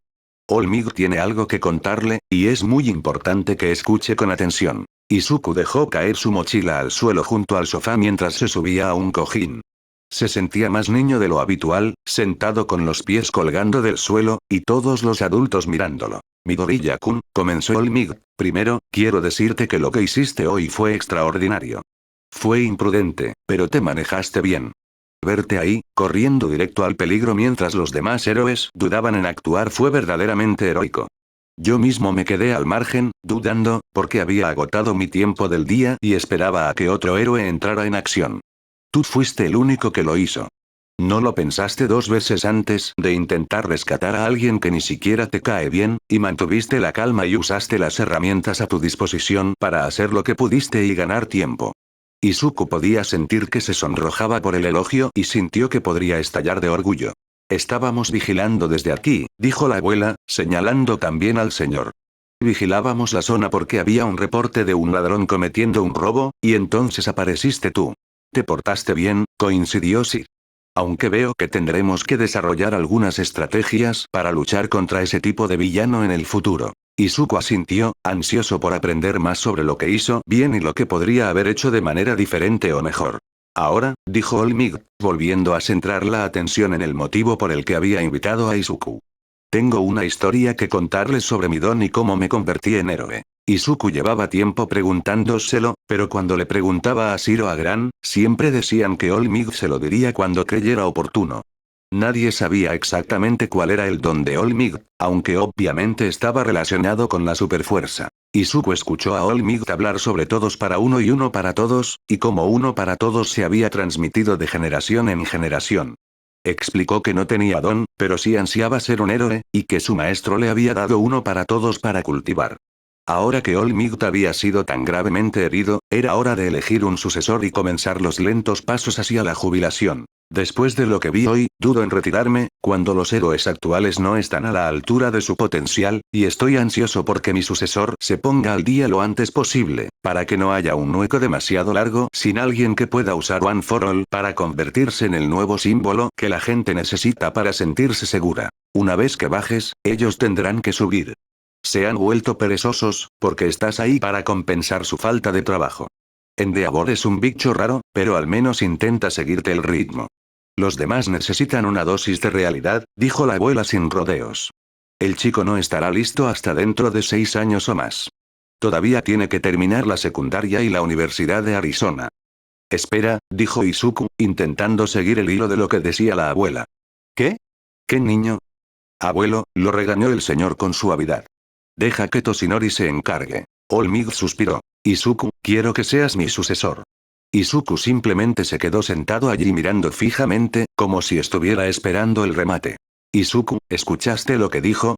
Olmig tiene algo que contarle, y es muy importante que escuche con atención. Izuku dejó caer su mochila al suelo junto al sofá mientras se subía a un cojín. Se sentía más niño de lo habitual, sentado con los pies colgando del suelo, y todos los adultos mirándolo. Midoriya-kun, comenzó Olmig, primero, quiero decirte que lo que hiciste hoy fue extraordinario. Fue imprudente, pero te manejaste bien. Verte ahí, corriendo directo al peligro mientras los demás héroes dudaban en actuar fue verdaderamente heroico. Yo mismo me quedé al margen, dudando, porque había agotado mi tiempo del día y esperaba a que otro héroe entrara en acción. Tú fuiste el único que lo hizo. ¿No lo pensaste dos veces antes de intentar rescatar a alguien que ni siquiera te cae bien, y mantuviste la calma y usaste las herramientas a tu disposición para hacer lo que pudiste y ganar tiempo? Izuku podía sentir que se sonrojaba por el elogio y sintió que podría estallar de orgullo. Estábamos vigilando desde aquí, dijo la abuela, señalando también al señor. Vigilábamos la zona porque había un reporte de un ladrón cometiendo un robo, y entonces apareciste tú. Te portaste bien, coincidió Sir. Aunque veo que tendremos que desarrollar algunas estrategias para luchar contra ese tipo de villano en el futuro. Izuku asintió, ansioso por aprender más sobre lo que hizo bien y lo que podría haber hecho de manera diferente o mejor. Ahora, dijo Olmig, volviendo a centrar la atención en el motivo por el que había invitado a Izuku. Tengo una historia que contarles sobre mi don y cómo me convertí en héroe. Izuku llevaba tiempo preguntándoselo, pero cuando le preguntaba a Shiro a Gran, siempre decían que Olmig se lo diría cuando creyera oportuno. Nadie sabía exactamente cuál era el don de Olmig, aunque obviamente estaba relacionado con la superfuerza. Izuku escuchó a Olmig hablar sobre todos para uno y uno para todos, y cómo uno para todos se había transmitido de generación en generación. Explicó que no tenía don, pero sí ansiaba ser un héroe, y que su maestro le había dado uno para todos para cultivar. Ahora que Olmig había sido tan gravemente herido, era hora de elegir un sucesor y comenzar los lentos pasos hacia la jubilación. Después de lo que vi hoy, dudo en retirarme, cuando los héroes actuales no están a la altura de su potencial, y estoy ansioso porque mi sucesor se ponga al día lo antes posible, para que no haya un hueco demasiado largo sin alguien que pueda usar One for All para convertirse en el nuevo símbolo que la gente necesita para sentirse segura. Una vez que bajes, ellos tendrán que subir. Se han vuelto perezosos, porque estás ahí para compensar su falta de trabajo. Endeavor es un bicho raro, pero al menos intenta seguirte el ritmo. Los demás necesitan una dosis de realidad, dijo la abuela sin rodeos. El chico no estará listo hasta dentro de 6 años o más. Todavía tiene que terminar la secundaria y la Universidad de Arizona. Espera, dijo Izuku, intentando seguir el hilo de lo que decía la abuela. ¿Qué? ¿Qué niño? Abuelo, lo regañó el señor con suavidad. Deja que Toshinori se encargue. Olmig suspiró. Izuku, quiero que seas mi sucesor. Izuku simplemente se quedó sentado allí mirando fijamente, como si estuviera esperando el remate. Izuku, ¿escuchaste lo que dijo?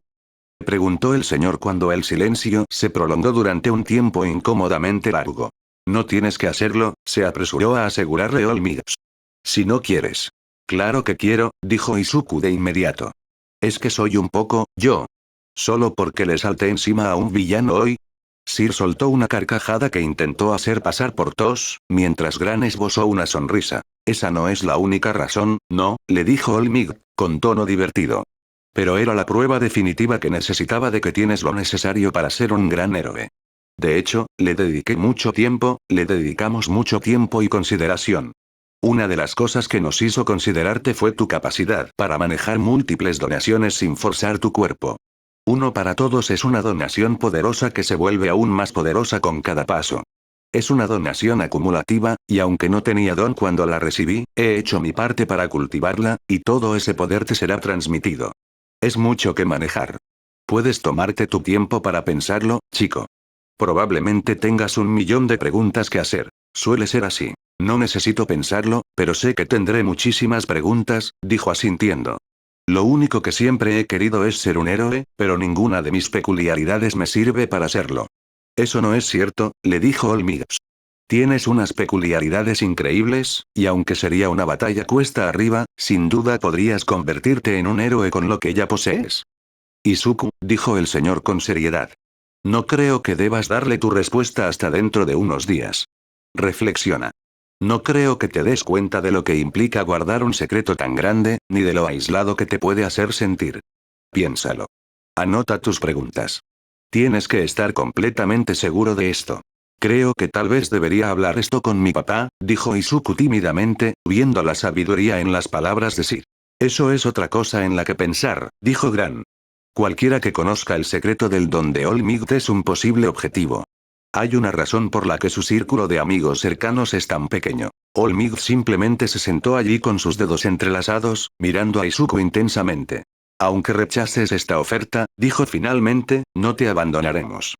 Preguntó el señor cuando el silencio se prolongó durante un tiempo incómodamente largo. No tienes que hacerlo, se apresuró a asegurarle Olmig. Si no quieres. Claro que quiero, dijo Izuku de inmediato. Es que soy un poco, yo. ¿Solo porque le salté encima a un villano hoy? Sir soltó una carcajada que intentó hacer pasar por tos, mientras Gran esbozó una sonrisa. Esa no es la única razón, no, le dijo Olmig, con tono divertido. Pero era la prueba definitiva que necesitaba de que tienes lo necesario para ser un gran héroe. De hecho, le dediqué mucho tiempo, le dedicamos mucho tiempo y consideración. Una de las cosas que nos hizo considerarte fue tu capacidad para manejar múltiples donaciones sin forzar tu cuerpo. Uno para todos es una donación poderosa que se vuelve aún más poderosa con cada paso. Es una donación acumulativa, y aunque no tenía don cuando la recibí, he hecho mi parte para cultivarla, y todo ese poder te será transmitido. Es mucho que manejar. Puedes tomarte tu tiempo para pensarlo, chico. Probablemente tengas 1 millón de preguntas que hacer. Suele ser así. No necesito pensarlo, pero sé que tendré muchísimas preguntas, dijo asintiendo. Lo único que siempre he querido es ser un héroe, pero ninguna de mis peculiaridades me sirve para serlo. Eso no es cierto, le dijo Olmigos. Tienes unas peculiaridades increíbles, y aunque sería una batalla cuesta arriba, sin duda podrías convertirte en un héroe con lo que ya posees. Izuku, dijo el señor con seriedad. No creo que debas darle tu respuesta hasta dentro de unos días. Reflexiona. No creo que te des cuenta de lo que implica guardar un secreto tan grande, ni de lo aislado que te puede hacer sentir. Piénsalo. Anota tus preguntas. Tienes que estar completamente seguro de esto. Creo que tal vez debería hablar esto con mi papá, dijo Izuku tímidamente, viendo la sabiduría en las palabras de Sir. Eso es otra cosa en la que pensar, dijo Gran. Cualquiera que conozca el secreto del don de Olmigt es un posible objetivo. Hay una razón por la que su círculo de amigos cercanos es tan pequeño. Olmigt simplemente se sentó allí con sus dedos entrelazados, mirando a Izuku intensamente. Aunque rechaces esta oferta, dijo finalmente, no te abandonaremos.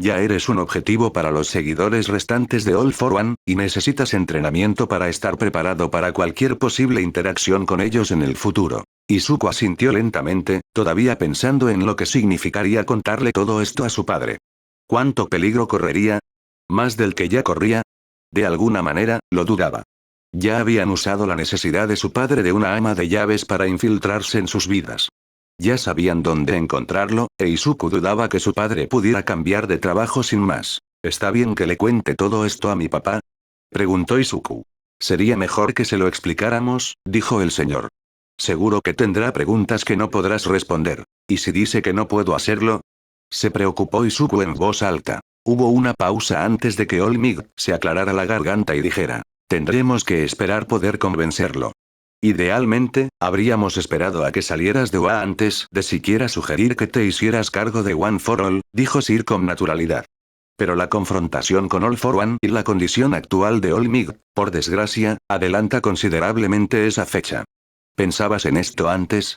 Ya eres un objetivo para los seguidores restantes de All for One, y necesitas entrenamiento para estar preparado para cualquier posible interacción con ellos en el futuro. Izuku asintió lentamente, todavía pensando en lo que significaría contarle todo esto a su padre. ¿Cuánto peligro correría? ¿Más del que ya corría? De alguna manera, lo dudaba. Ya habían usado la necesidad de su padre de una ama de llaves para infiltrarse en sus vidas. Ya sabían dónde encontrarlo, e Izuku dudaba que su padre pudiera cambiar de trabajo sin más. ¿Está bien que le cuente todo esto a mi papá? Preguntó Izuku. Sería mejor que se lo explicáramos, dijo el señor. Seguro que tendrá preguntas que no podrás responder. ¿Y si dice que no puedo hacerlo? Se preocupó Izuku en voz alta. Hubo una pausa antes de que Olmigt se aclarara la garganta y dijera. Tendremos que esperar poder convencerlo. Idealmente, habríamos esperado a que salieras de UA antes de siquiera sugerir que te hicieras cargo de One for All, dijo Sir con naturalidad. Pero la confrontación con All for One y la condición actual de Olmigt, por desgracia, adelanta considerablemente esa fecha. ¿Pensabas en esto antes?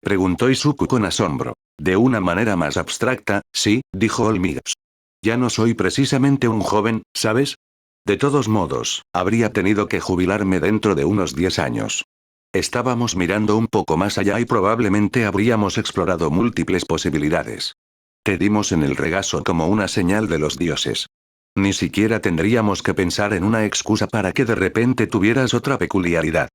Preguntó Izuku con asombro. De una manera más abstracta, sí, dijo Olmigt. Ya no soy precisamente un joven, ¿sabes? De todos modos, habría tenido que jubilarme dentro de unos 10 años. Estábamos mirando un poco más allá y probablemente habríamos explorado múltiples posibilidades. Te dimos en el regazo como una señal de los dioses. Ni siquiera tendríamos que pensar en una excusa para que de repente tuvieras otra peculiaridad.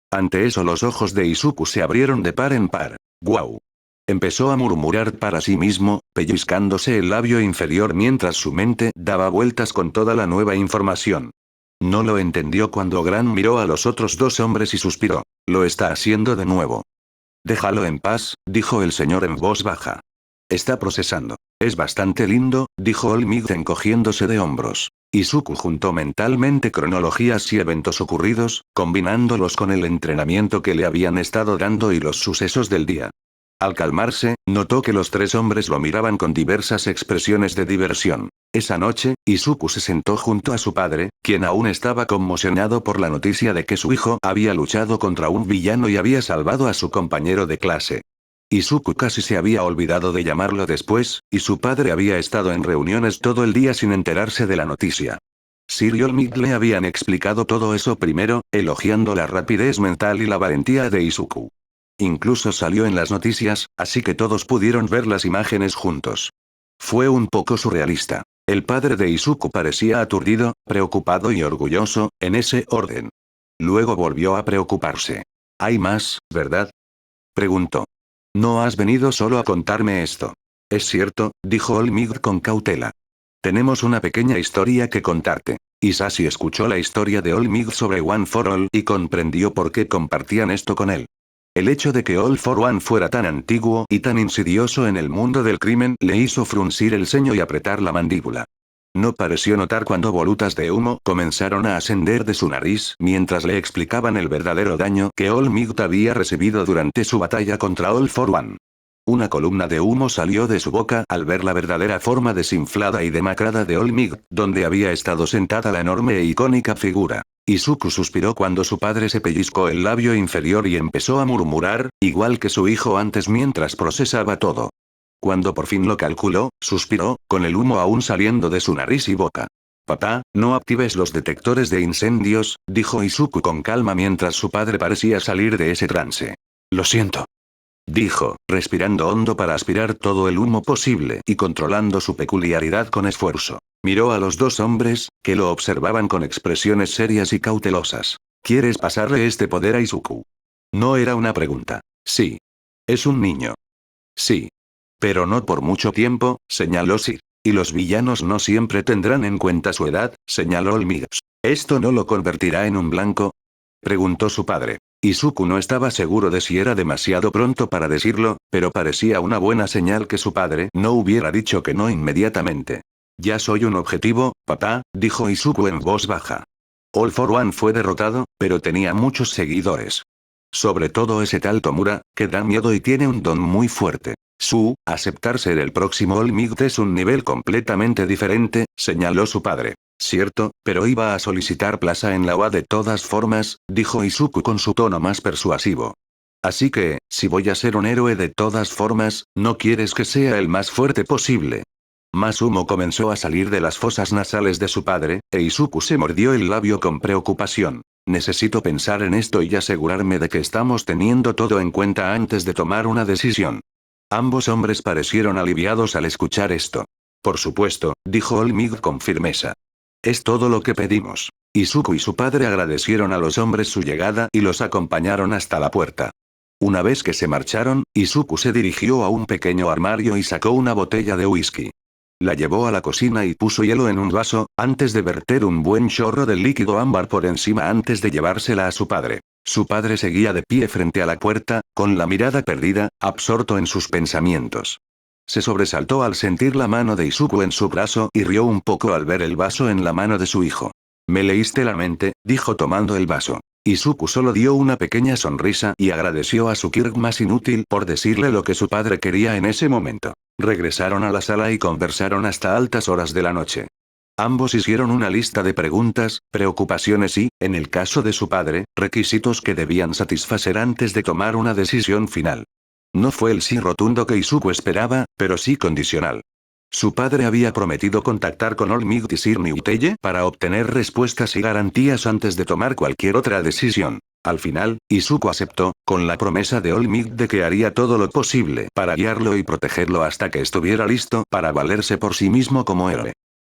Ante eso los ojos de Izuku se abrieron de par en par. ¡Guau! Empezó a murmurar para sí mismo, pellizcándose el labio inferior mientras su mente daba vueltas con toda la nueva información. No lo entendió cuando Gran miró a los otros dos hombres y suspiró. Lo está haciendo de nuevo. Déjalo en paz, dijo el señor en voz baja. Está procesando. Es bastante lindo, dijo Olmigt encogiéndose de hombros. Izuku juntó mentalmente cronologías y eventos ocurridos, combinándolos con el entrenamiento que le habían estado dando y los sucesos del día. Al calmarse, notó que los tres hombres lo miraban con diversas expresiones de diversión. Esa noche, Izuku se sentó junto a su padre, quien aún estaba conmocionado por la noticia de que su hijo había luchado contra un villano y había salvado a su compañero de clase. Izuku casi se había olvidado de llamarlo después, y su padre había estado en reuniones todo el día sin enterarse de la noticia. Sir y Olmigt le habían explicado todo eso primero, elogiando la rapidez mental y la valentía de Izuku. Incluso salió en las noticias, así que todos pudieron ver las imágenes juntos. Fue un poco surrealista. El padre de Izuku parecía aturdido, preocupado y orgulloso, en ese orden. Luego volvió a preocuparse. ¿Hay más, verdad? Preguntó. No has venido solo a contarme esto. Es cierto, dijo Olmigt con cautela. Tenemos una pequeña historia que contarte. Isashi escuchó la historia de Olmigt sobre One for All y comprendió por qué compartían esto con él. El hecho de que All for One fuera tan antiguo y tan insidioso en el mundo del crimen le hizo fruncir el ceño y apretar la mandíbula. No pareció notar cuando volutas de humo comenzaron a ascender de su nariz mientras le explicaban el verdadero daño que Olmigt había recibido durante su batalla contra All for One. Una columna de humo salió de su boca al ver la verdadera forma desinflada y demacrada de Olmigt, donde había estado sentada la enorme e icónica figura. Izuku suspiró cuando su padre se pellizcó el labio inferior y empezó a murmurar, igual que su hijo antes mientras procesaba todo. Cuando por fin lo calculó, suspiró, con el humo aún saliendo de su nariz y boca. Papá, no actives los detectores de incendios, dijo Izuku con calma mientras su padre parecía salir de ese trance. Lo siento, dijo, respirando hondo para aspirar todo el humo posible y controlando su peculiaridad con esfuerzo. Miró a los dos hombres, que lo observaban con expresiones serias y cautelosas. ¿Quieres pasarle este poder a Izuku? No era una pregunta. Sí. Es un niño. Sí. Pero no por mucho tiempo, señaló Sir. Y los villanos no siempre tendrán en cuenta su edad, señaló Olmigas. ¿Esto no lo convertirá en un blanco? Preguntó su padre. Izuku no estaba seguro de si era demasiado pronto para decirlo, pero parecía una buena señal que su padre no hubiera dicho que no inmediatamente. Ya soy un objetivo, papá, dijo Izuku en voz baja. All for One fue derrotado, pero tenía muchos seguidores. Sobre todo ese tal Tomura, que da miedo y tiene un don muy fuerte. Aceptar ser el próximo All Might es un nivel completamente diferente, señaló su padre. Cierto, pero iba a solicitar plaza en la UA de todas formas, dijo Izuku con su tono más persuasivo. Así que, si voy a ser un héroe de todas formas, ¿no quieres que sea el más fuerte posible? Más humo comenzó a salir de las fosas nasales de su padre, e Izuku se mordió el labio con preocupación. Necesito pensar en esto y asegurarme de que estamos teniendo todo en cuenta antes de tomar una decisión. Ambos hombres parecieron aliviados al escuchar esto. Por supuesto, dijo Olmig con firmeza. Es todo lo que pedimos. Izuku y su padre agradecieron a los hombres su llegada y los acompañaron hasta la puerta. Una vez que se marcharon, Izuku se dirigió a un pequeño armario y sacó una botella de whisky. La llevó a la cocina y puso hielo en un vaso, antes de verter un buen chorro de líquido ámbar por encima antes de llevársela a su padre. Su padre seguía de pie frente a la puerta, con la mirada perdida, absorto en sus pensamientos. Se sobresaltó al sentir la mano de Izuku en su brazo y rió un poco al ver el vaso en la mano de su hijo. Me leíste la mente, dijo tomando el vaso. Izuku solo dio una pequeña sonrisa y agradeció a su Kirk más inútil por decirle lo que su padre quería en ese momento. Regresaron a la sala y conversaron hasta altas horas de la noche. Ambos hicieron una lista de preguntas, preocupaciones y, en el caso de su padre, requisitos que debían satisfacer antes de tomar una decisión final. No fue el sí rotundo que Izuku esperaba, pero sí condicional. Su padre había prometido contactar con All Might y Sir Newteye para obtener respuestas y garantías antes de tomar cualquier otra decisión. Al final, Izuku aceptó, con la promesa de All Might de que haría todo lo posible para guiarlo y protegerlo hasta que estuviera listo para valerse por sí mismo como héroe.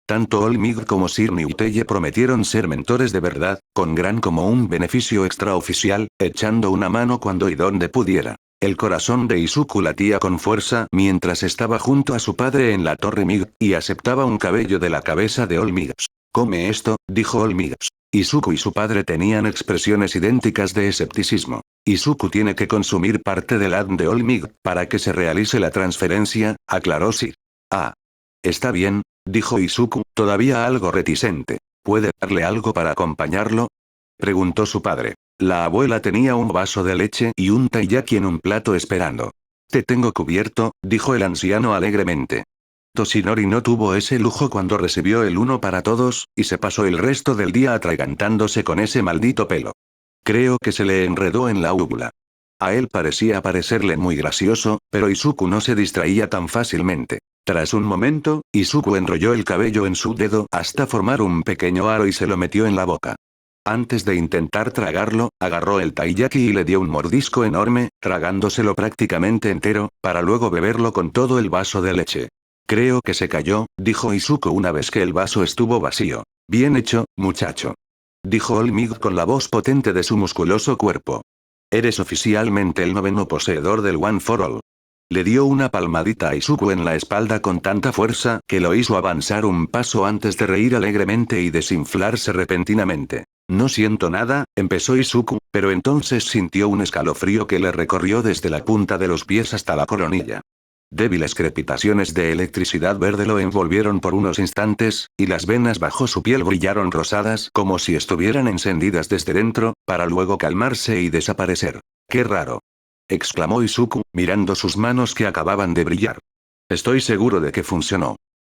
Tanto All Might como Sir Newteye prometieron ser mentores de verdad, con gran como un beneficio extraoficial, echando una mano cuando y donde pudiera. El corazón de Izuku latía con fuerza mientras estaba junto a su padre en la torre Mig, y aceptaba un cabello de la cabeza de All Might. Come esto, dijo All Might. Izuku y su padre tenían expresiones idénticas de escepticismo. Izuku tiene que consumir parte del ADN de All Might para que se realice la transferencia, aclaró Sir. Ah. Está bien, dijo Izuku, todavía algo reticente. ¿Puede darle algo para acompañarlo? Preguntó su padre. La abuela tenía un vaso de leche y un taiyaki en un plato esperando. Te tengo cubierto, dijo el anciano alegremente. Toshinori no tuvo ese lujo cuando recibió el uno para todos, y se pasó el resto del día atragantándose con ese maldito pelo. Creo que se le enredó en la úvula. A él parecía parecerle muy gracioso, pero Izuku no se distraía tan fácilmente. Tras un momento, Izuku enrolló el cabello en su dedo hasta formar un pequeño aro y se lo metió en la boca. Antes de intentar tragarlo, agarró el taiyaki y le dio un mordisco enorme, tragándoselo prácticamente entero, para luego beberlo con todo el vaso de leche. Creo que se cayó, dijo Izuku una vez que el vaso estuvo vacío. Bien hecho, muchacho. Dijo All Might con la voz potente de su musculoso cuerpo. Eres oficialmente el noveno poseedor del One for All. Le dio una palmadita a Izuku en la espalda con tanta fuerza que lo hizo avanzar un paso antes de reír alegremente y desinflarse repentinamente. No siento nada, empezó Izuku, pero entonces sintió un escalofrío que le recorrió desde la punta de los pies hasta la coronilla. Débiles crepitaciones de electricidad verde lo envolvieron por unos instantes, y las venas bajo su piel brillaron rosadas como si estuvieran encendidas desde dentro, para luego calmarse y desaparecer. ¡Qué raro!, exclamó Izuku, mirando sus manos que acababan de brillar. Estoy seguro de que funcionó.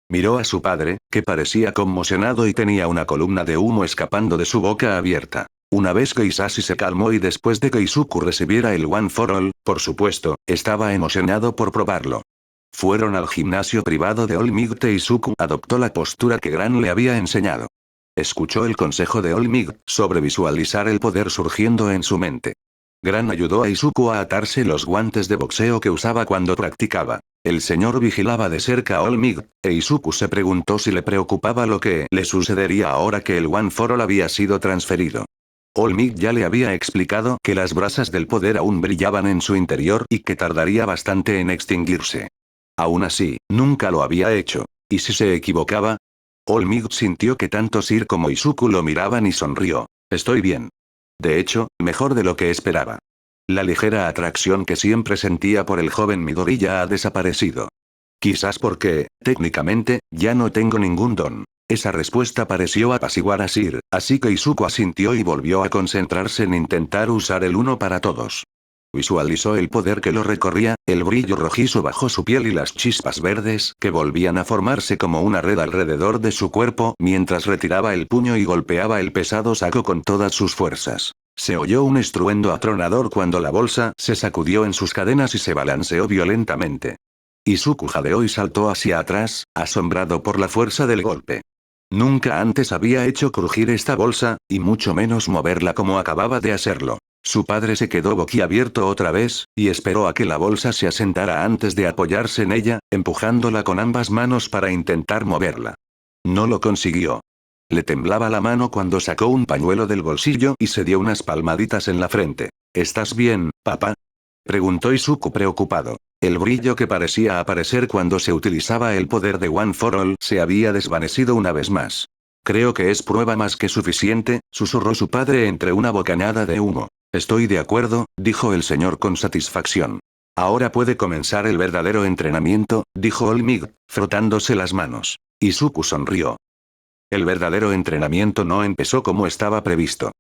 Miró a su padre, que parecía conmocionado y tenía una columna de humo escapando de su boca abierta. Una vez que Isashi se calmó y después de que Izuku recibiera el One for All, por supuesto, estaba emocionado por probarlo. Fueron al gimnasio privado de Olmigte y Izuku adoptó la postura que Gran le había enseñado. Escuchó el consejo de Olmig sobre visualizar el poder surgiendo en su mente. Gran ayudó a Izuku a atarse los guantes de boxeo que usaba cuando practicaba. El señor vigilaba de cerca a Olmig, e Izuku se preguntó si le preocupaba lo que le sucedería ahora que el One for All había sido transferido. Olmig ya le había explicado que las brasas del poder aún brillaban en su interior y que tardaría bastante en extinguirse. Aún así, nunca lo había hecho. ¿Y si se equivocaba? Olmig sintió que tanto Sir como Izuku lo miraban y sonrió. Estoy bien. De hecho, mejor de lo que esperaba. La ligera atracción que siempre sentía por el joven Midori ya ha desaparecido. Quizás porque, técnicamente, ya no tengo ningún don. Esa respuesta pareció apaciguar a Sir, así que Izuku asintió y volvió a concentrarse en intentar usar el uno para todos. Visualizó el poder que lo recorría, el brillo rojizo bajo su piel y las chispas verdes que volvían a formarse como una red alrededor de su cuerpo mientras retiraba el puño y golpeaba el pesado saco con todas sus fuerzas. Se oyó un estruendo atronador cuando la bolsa se sacudió en sus cadenas y se balanceó violentamente. Izuku jadeó y saltó hacia atrás, asombrado por la fuerza del golpe. Nunca antes había hecho crujir esta bolsa, y mucho menos moverla como acababa de hacerlo. Su padre se quedó boquiabierto otra vez, y esperó a que la bolsa se asentara antes de apoyarse en ella, empujándola con ambas manos para intentar moverla. No lo consiguió. Le temblaba la mano cuando sacó un pañuelo del bolsillo y se dio unas palmaditas en la frente. ¿Estás bien, papá? Preguntó Izuku preocupado. El brillo que parecía aparecer cuando se utilizaba el poder de One for All se había desvanecido una vez más. Creo que es prueba más que suficiente, susurró su padre entre una bocanada de humo. Estoy de acuerdo, dijo el señor con satisfacción. Ahora puede comenzar el verdadero entrenamiento, dijo Olmig, frotándose las manos. Izuku sonrió. El verdadero entrenamiento no empezó como estaba previsto.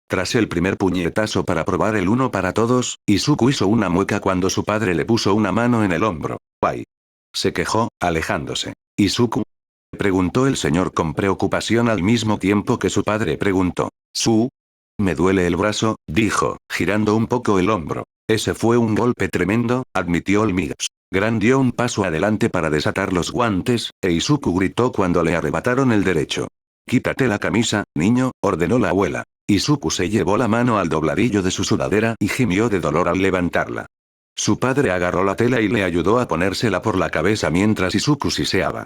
Tras el primer puñetazo para probar el uno para todos, Izuku hizo una mueca cuando su padre le puso una mano en el hombro. ¡Ay! Se quejó, alejándose. ¿Izuku? Preguntó el señor con preocupación al mismo tiempo que su padre preguntó. ¿Su? Me duele el brazo, dijo, girando un poco el hombro. Ese fue un golpe tremendo, admitió Olmig. Gran dio un paso adelante para desatar los guantes, e Izuku gritó cuando le arrebataron el derecho. Quítate la camisa, niño, ordenó la abuela. Izuku se llevó la mano al dobladillo de su sudadera y gimió de dolor al levantarla. Su padre agarró la tela y le ayudó a ponérsela por la cabeza mientras Izuku siseaba.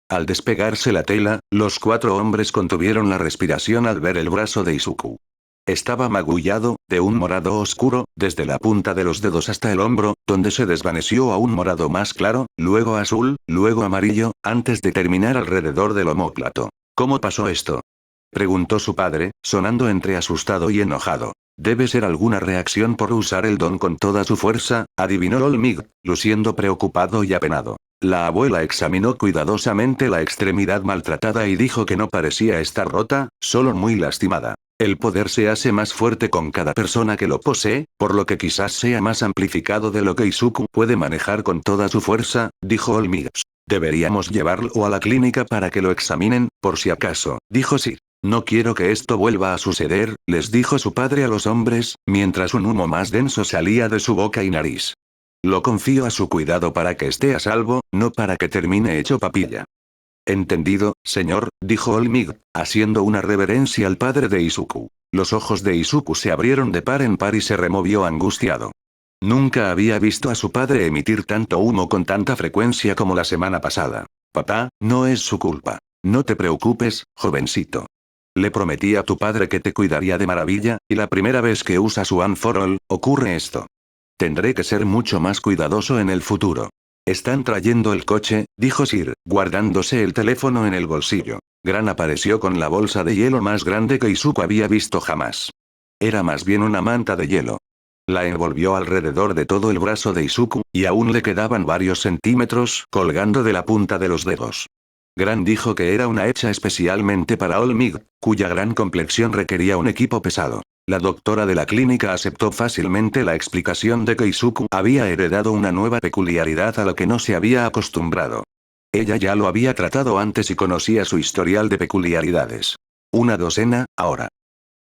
Al despegarse la tela, los 4 hombres contuvieron la respiración al ver el brazo de Izuku. Estaba magullado, de un morado oscuro, desde la punta de los dedos hasta el hombro, donde se desvaneció a un morado más claro, luego azul, luego amarillo, antes de terminar alrededor del omóplato. ¿Cómo pasó esto? Preguntó su padre, sonando entre asustado y enojado. Debe ser alguna reacción por usar el don con toda su fuerza, adivinó Olmig, luciendo preocupado y apenado. La abuela examinó cuidadosamente la extremidad maltratada y dijo que no parecía estar rota, solo muy lastimada. El poder se hace más fuerte con cada persona que lo posee, por lo que quizás sea más amplificado de lo que Izuku puede manejar con toda su fuerza, dijo Olmig. Deberíamos llevarlo a la clínica para que lo examinen, por si acaso, dijo Sir. No quiero que esto vuelva a suceder, les dijo su padre a los hombres, mientras un humo más denso salía de su boca y nariz. Lo confío a su cuidado para que esté a salvo, no para que termine hecho papilla. Entendido, señor, dijo Olmig, haciendo una reverencia al padre de Izuku. Los ojos de Izuku se abrieron de par en par y se removió angustiado. Nunca había visto a su padre emitir tanto humo con tanta frecuencia como la semana pasada. Papá, no es su culpa. No te preocupes, jovencito. Le prometí a tu padre que te cuidaría de maravilla, y la primera vez que usa su One for All, ocurre esto. Tendré que ser mucho más cuidadoso en el futuro. Están trayendo el coche, dijo Sir, guardándose el teléfono en el bolsillo. Gran apareció con la bolsa de hielo más grande que Izuku había visto jamás. Era más bien una manta de hielo. La envolvió alrededor de todo el brazo de Izuku, y aún le quedaban varios centímetros colgando de la punta de los dedos. Gran dijo que era una hecha especialmente para Olmig, cuya gran complexión requería un equipo pesado. La doctora de la clínica aceptó fácilmente la explicación de que Izuku había heredado una nueva peculiaridad a la que no se había acostumbrado. Ella ya lo había tratado antes y conocía su historial de peculiaridades. 1 docena, ahora.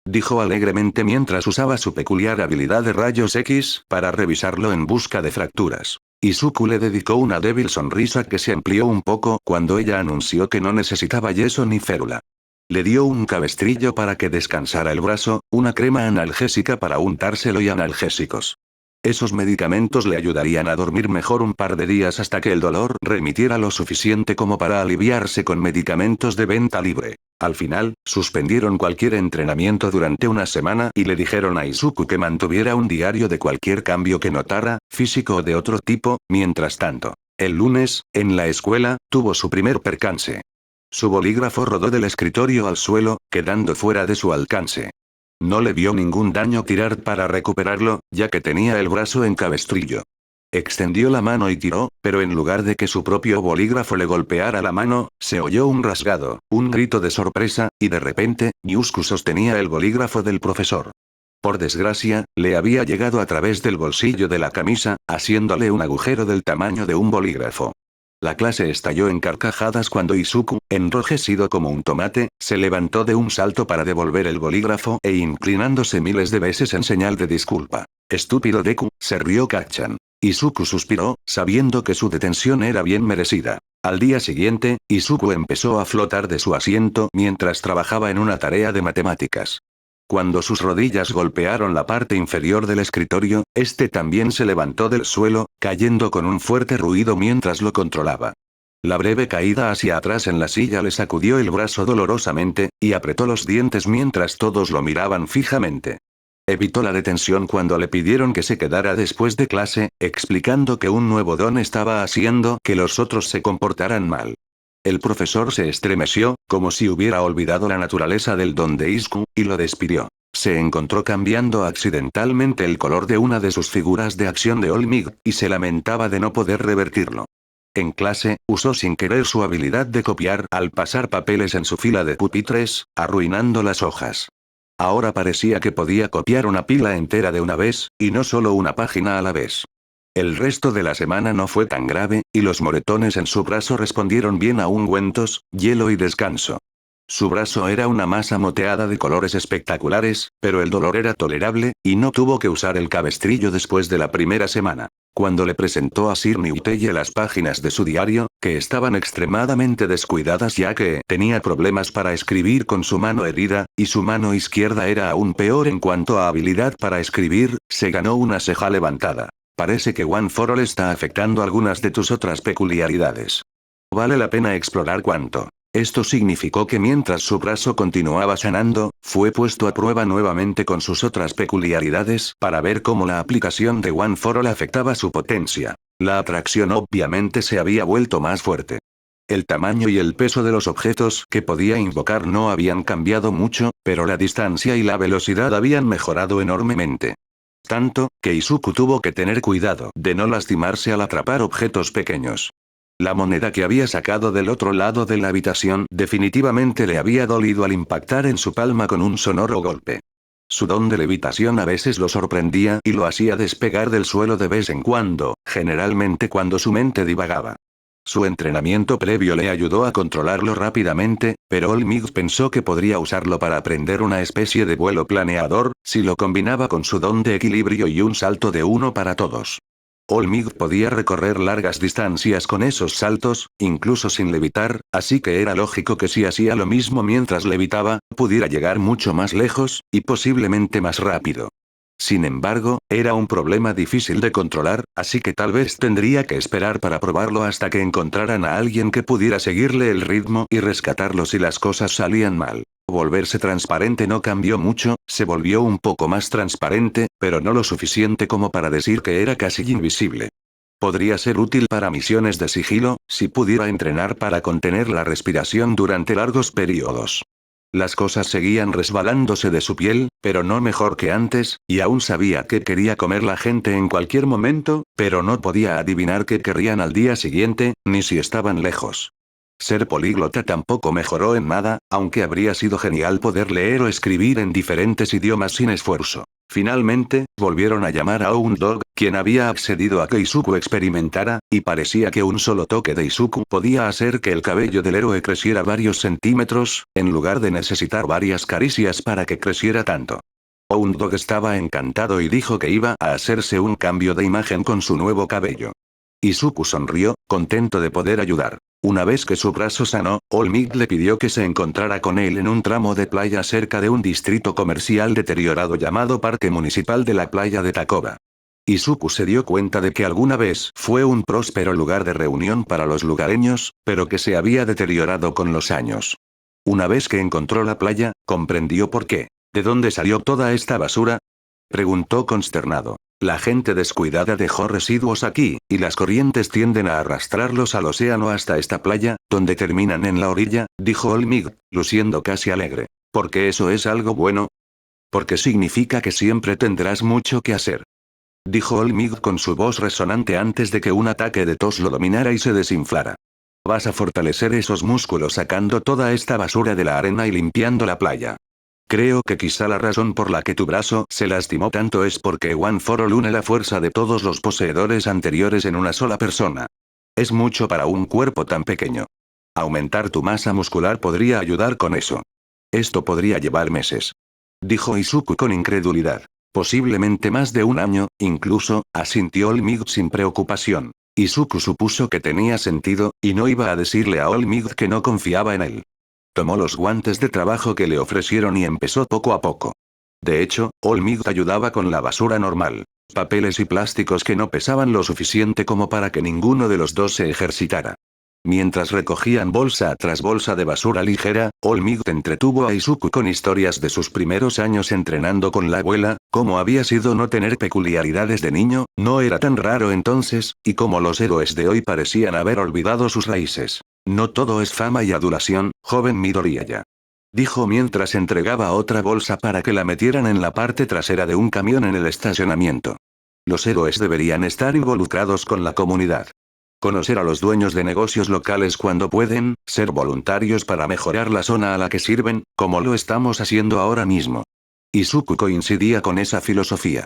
Dijo alegremente mientras usaba su peculiar habilidad de rayos X para revisarlo en busca de fracturas. Izuku le dedicó una débil sonrisa que se amplió un poco cuando ella anunció que no necesitaba yeso ni férula. Le dio un cabestrillo para que descansara el brazo, una crema analgésica para untárselo y analgésicos. Esos medicamentos le ayudarían a dormir mejor un par de días hasta que el dolor remitiera lo suficiente como para aliviarse con medicamentos de venta libre. Al final, suspendieron cualquier entrenamiento durante una semana y le dijeron a Izuku que mantuviera un diario de cualquier cambio que notara, físico o de otro tipo. Mientras tanto, el lunes, en la escuela, tuvo su primer percance. Su bolígrafo rodó del escritorio al suelo, quedando fuera de su alcance. No le vio ningún daño tirar para recuperarlo, ya que tenía el brazo en cabestrillo. Extendió la mano y tiró, pero en lugar de que su propio bolígrafo le golpeara la mano, se oyó un rasgado, un grito de sorpresa, y de repente, Yusku sostenía el bolígrafo del profesor. Por desgracia, le había llegado a través del bolsillo de la camisa, haciéndole un agujero del tamaño de un bolígrafo. La clase estalló en carcajadas cuando Izuku, enrojecido como un tomate, se levantó de un salto para devolver el bolígrafo e inclinándose miles de veces en señal de disculpa. Estúpido Deku, se rió Kacchan. Izuku suspiró, sabiendo que su detención era bien merecida. Al día siguiente, Izuku empezó a flotar de su asiento mientras trabajaba en una tarea de matemáticas. Cuando sus rodillas golpearon la parte inferior del escritorio, este también se levantó del suelo, cayendo con un fuerte ruido mientras lo controlaba. La breve caída hacia atrás en la silla le sacudió el brazo dolorosamente, y apretó los dientes mientras todos lo miraban fijamente. Evitó la detención cuando le pidieron que se quedara después de clase, explicando que un nuevo don estaba haciendo que los otros se comportaran mal. El profesor se estremeció, como si hubiera olvidado la naturaleza del don de Izuku, y lo despidió. Se encontró cambiando accidentalmente el color de una de sus figuras de acción de All Might, y se lamentaba de no poder revertirlo. En clase, usó sin querer su habilidad de copiar al pasar papeles en su fila de pupitres, arruinando las hojas. Ahora parecía que podía copiar una pila entera de una vez, y no solo una página a la vez. El resto de la semana no fue tan grave, y los moretones en su brazo respondieron bien a ungüentos, hielo y descanso. Su brazo era una masa moteada de colores espectaculares, pero el dolor era tolerable, y no tuvo que usar el cabestrillo después de la primera semana. Cuando le presentó a Sir Newteye las páginas de su diario, que estaban extremadamente descuidadas ya que tenía problemas para escribir con su mano herida, y su mano izquierda era aún peor en cuanto a habilidad para escribir, se ganó una ceja levantada. Parece que One for All está afectando algunas de tus otras peculiaridades. Vale la pena explorar cuánto. Esto significó que mientras su brazo continuaba sanando, fue puesto a prueba nuevamente con sus otras peculiaridades para ver cómo la aplicación de One for All afectaba su potencia. La atracción obviamente se había vuelto más fuerte. El tamaño y el peso de los objetos que podía invocar no habían cambiado mucho, pero la distancia y la velocidad habían mejorado enormemente. Tanto, que Izuku tuvo que tener cuidado de no lastimarse al atrapar objetos pequeños. La moneda que había sacado del otro lado de la habitación definitivamente le había dolido al impactar en su palma con un sonoro golpe. Su don de levitación a veces lo sorprendía y lo hacía despegar del suelo de vez en cuando, generalmente cuando su mente divagaba. Su entrenamiento previo le ayudó a controlarlo rápidamente, pero All Might pensó que podría usarlo para aprender una especie de vuelo planeador, si lo combinaba con su don de equilibrio y un salto de uno para todos. All Might podía recorrer largas distancias con esos saltos, incluso sin levitar, así que era lógico que si hacía lo mismo mientras levitaba, pudiera llegar mucho más lejos, y posiblemente más rápido. Sin embargo, era un problema difícil de controlar, así que tal vez tendría que esperar para probarlo hasta que encontraran a alguien que pudiera seguirle el ritmo y rescatarlo si las cosas salían mal. Volverse transparente no cambió mucho, se volvió un poco más transparente, pero no lo suficiente como para decir que era casi invisible. Podría ser útil para misiones de sigilo, si pudiera entrenar para contener la respiración durante largos periodos. Las cosas seguían resbalándose de su piel, pero no mejor que antes, y aún sabía que quería comer la gente en cualquier momento, pero no podía adivinar qué querrían al día siguiente, ni si estaban lejos. Ser políglota tampoco mejoró en nada, aunque habría sido genial poder leer o escribir en diferentes idiomas sin esfuerzo. Finalmente, volvieron a llamar a Dog, quien había accedido a que Izuku experimentara, y parecía que un solo toque de Izuku podía hacer que el cabello del héroe creciera varios centímetros, en lugar de necesitar varias caricias para que creciera tanto. Dog estaba encantado y dijo que iba a hacerse un cambio de imagen con su nuevo cabello. Izuku sonrió, contento de poder ayudar. Una vez que su brazo sanó, All Might le pidió que se encontrara con él en un tramo de playa cerca de un distrito comercial deteriorado llamado Parque Municipal de la Playa de Takoba. Izuku se dio cuenta de que alguna vez fue un próspero lugar de reunión para los lugareños, pero que se había deteriorado con los años. Una vez que encontró la playa, comprendió por qué. ¿De dónde salió toda esta basura? Preguntó consternado. La gente descuidada dejó residuos aquí, y las corrientes tienden a arrastrarlos al océano hasta esta playa, donde terminan en la orilla, dijo All Might, luciendo casi alegre. ¿Por qué eso es algo bueno? Porque significa que siempre tendrás mucho que hacer. Dijo All Might con su voz resonante antes de que un ataque de tos lo dominara y se desinflara. Vas a fortalecer esos músculos sacando toda esta basura de la arena y limpiando la playa. Creo que quizá la razón por la que tu brazo se lastimó tanto es porque One for All une la fuerza de todos los poseedores anteriores en una sola persona. Es mucho para un cuerpo tan pequeño. Aumentar tu masa muscular podría ayudar con eso. Esto podría llevar meses. Dijo Izuku con incredulidad. Posiblemente más de un año, incluso, asintió All Might sin preocupación. Izuku supuso que tenía sentido, y no iba a decirle a All Might que no confiaba en él. Tomó los guantes de trabajo que le ofrecieron y empezó poco a poco. De hecho, All Might ayudaba con la basura normal. Papeles y plásticos que no pesaban lo suficiente como para que ninguno de los dos se ejercitara. Mientras recogían bolsa tras bolsa de basura ligera, All Might entretuvo a Izuku con historias de sus primeros años entrenando con la abuela, cómo había sido no tener peculiaridades de niño, no era tan raro entonces, y cómo los héroes de hoy parecían haber olvidado sus raíces. No todo es fama y adulación, joven Midoriya. Dijo mientras entregaba otra bolsa para que la metieran en la parte trasera de un camión en el estacionamiento. Los héroes deberían estar involucrados con la comunidad. Conocer a los dueños de negocios locales cuando pueden, ser voluntarios para mejorar la zona a la que sirven, como lo estamos haciendo ahora mismo. Izuku coincidía con esa filosofía.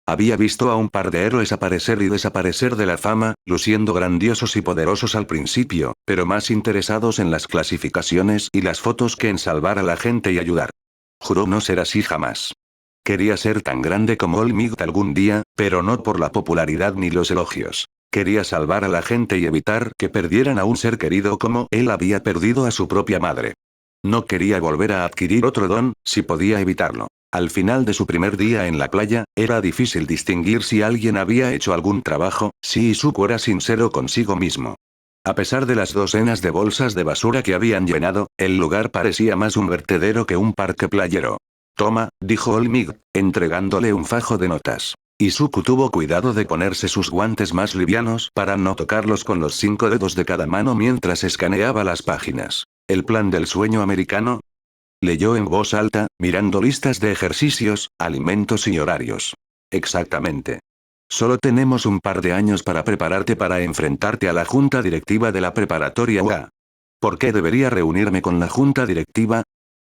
Había visto a un par de héroes aparecer y desaparecer de la fama, luciendo grandiosos y poderosos al principio, pero más interesados en las clasificaciones y las fotos que en salvar a la gente y ayudar. Juró no ser así jamás. Quería ser tan grande como All Might algún día, pero no por la popularidad ni los elogios. Quería salvar a la gente y evitar que perdieran a un ser querido como él había perdido a su propia madre. No quería volver a adquirir otro don, si podía evitarlo. Al final de su primer día en la playa, era difícil distinguir si alguien había hecho algún trabajo, si Izuku era sincero consigo mismo. A pesar de las docenas de bolsas de basura que habían llenado, el lugar parecía más un vertedero que un parque playero. Toma, dijo All Might, entregándole un fajo de notas. Izuku tuvo cuidado de ponerse sus guantes más livianos para no tocarlos con los 5 dedos de cada mano mientras escaneaba las páginas. ¿El plan del sueño americano? Leyó en voz alta, mirando listas de ejercicios, alimentos y horarios. Exactamente. Solo tenemos un par de años para prepararte para enfrentarte a la junta directiva de la preparatoria UA. ¿Por qué debería reunirme con la junta directiva?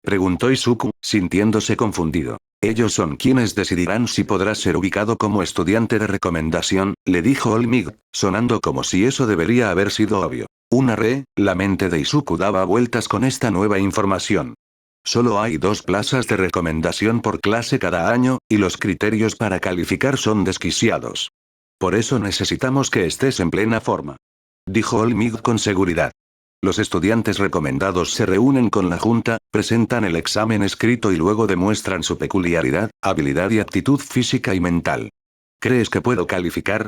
Preguntó Izuku, sintiéndose confundido. Ellos son quienes decidirán si podrás ser ubicado como estudiante de recomendación, le dijo All Might, sonando como si eso debería haber sido obvio. La mente de Izuku daba vueltas con esta nueva información. Solo hay 2 plazas de recomendación por clase cada año, y los criterios para calificar son desquiciados. Por eso necesitamos que estés en plena forma. Dijo All Might con seguridad. Los estudiantes recomendados se reúnen con la junta, presentan el examen escrito y luego demuestran su peculiaridad, habilidad y aptitud física y mental. ¿Crees que puedo calificar?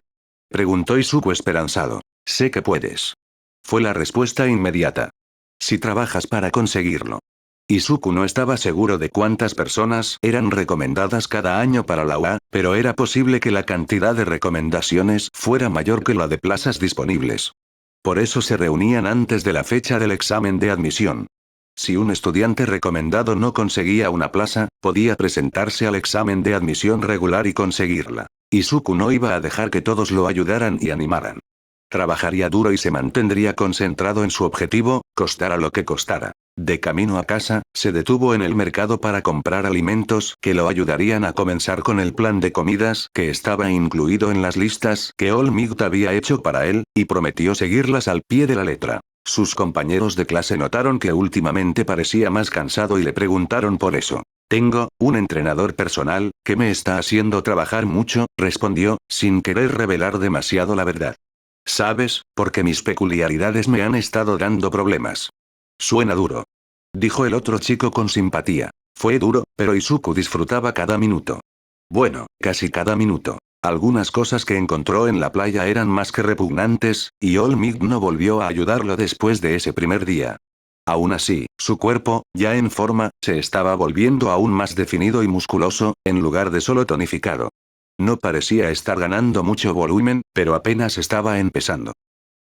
Preguntó Izuku esperanzado. Sé que puedes. Fue la respuesta inmediata. Si trabajas para conseguirlo. Izuku no estaba seguro de cuántas personas eran recomendadas cada año para la UA, pero era posible que la cantidad de recomendaciones fuera mayor que la de plazas disponibles. Por eso se reunían antes de la fecha del examen de admisión. Si un estudiante recomendado no conseguía una plaza, podía presentarse al examen de admisión regular y conseguirla. Izuku no iba a dejar que todos lo ayudaran y animaran. Trabajaría duro y se mantendría concentrado en su objetivo, costara lo que costara. De camino a casa, se detuvo en el mercado para comprar alimentos que lo ayudarían a comenzar con el plan de comidas que estaba incluido en las listas que All Might había hecho para él, y prometió seguirlas al pie de la letra. Sus compañeros de clase notaron que últimamente parecía más cansado y le preguntaron por eso. Tengo un entrenador personal que me está haciendo trabajar mucho, respondió, sin querer revelar demasiado la verdad. ¿Sabes? Porque mis peculiaridades me han estado dando problemas. Suena duro. Dijo el otro chico con simpatía. Fue duro, pero Izuku disfrutaba cada minuto. Bueno, casi cada minuto. Algunas cosas que encontró en la playa eran más que repugnantes, y All Might no volvió a ayudarlo después de ese primer día. Aún así, su cuerpo, ya en forma, se estaba volviendo aún más definido y musculoso, en lugar de solo tonificado. No parecía estar ganando mucho volumen, pero apenas estaba empezando.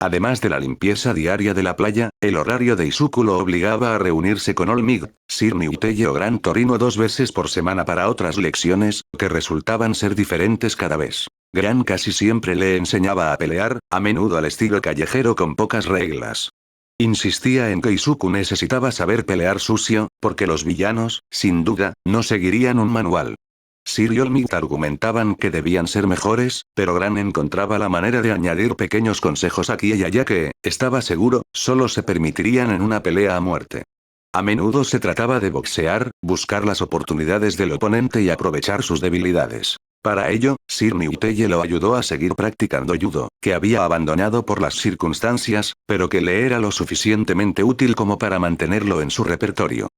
Además de la limpieza diaria de la playa, el horario de Izuku lo obligaba a reunirse con All Might, Sir Newtelle o Gran Torino 2 veces por semana para otras lecciones, que resultaban ser diferentes cada vez. Gran casi siempre le enseñaba a pelear, a menudo al estilo callejero con pocas reglas. Insistía en que Izuku necesitaba saber pelear sucio, porque los villanos, sin duda, no seguirían un manual. Sir y All Might argumentaban que debían ser mejores, pero Gran encontraba la manera de añadir pequeños consejos aquí y allá que, estaba seguro, solo se permitirían en una pelea a muerte. A menudo se trataba de boxear, buscar las oportunidades del oponente y aprovechar sus debilidades. Para ello, Sir Newtelle lo ayudó a seguir practicando judo, que había abandonado por las circunstancias, pero que le era lo suficientemente útil como para mantenerlo en su repertorio.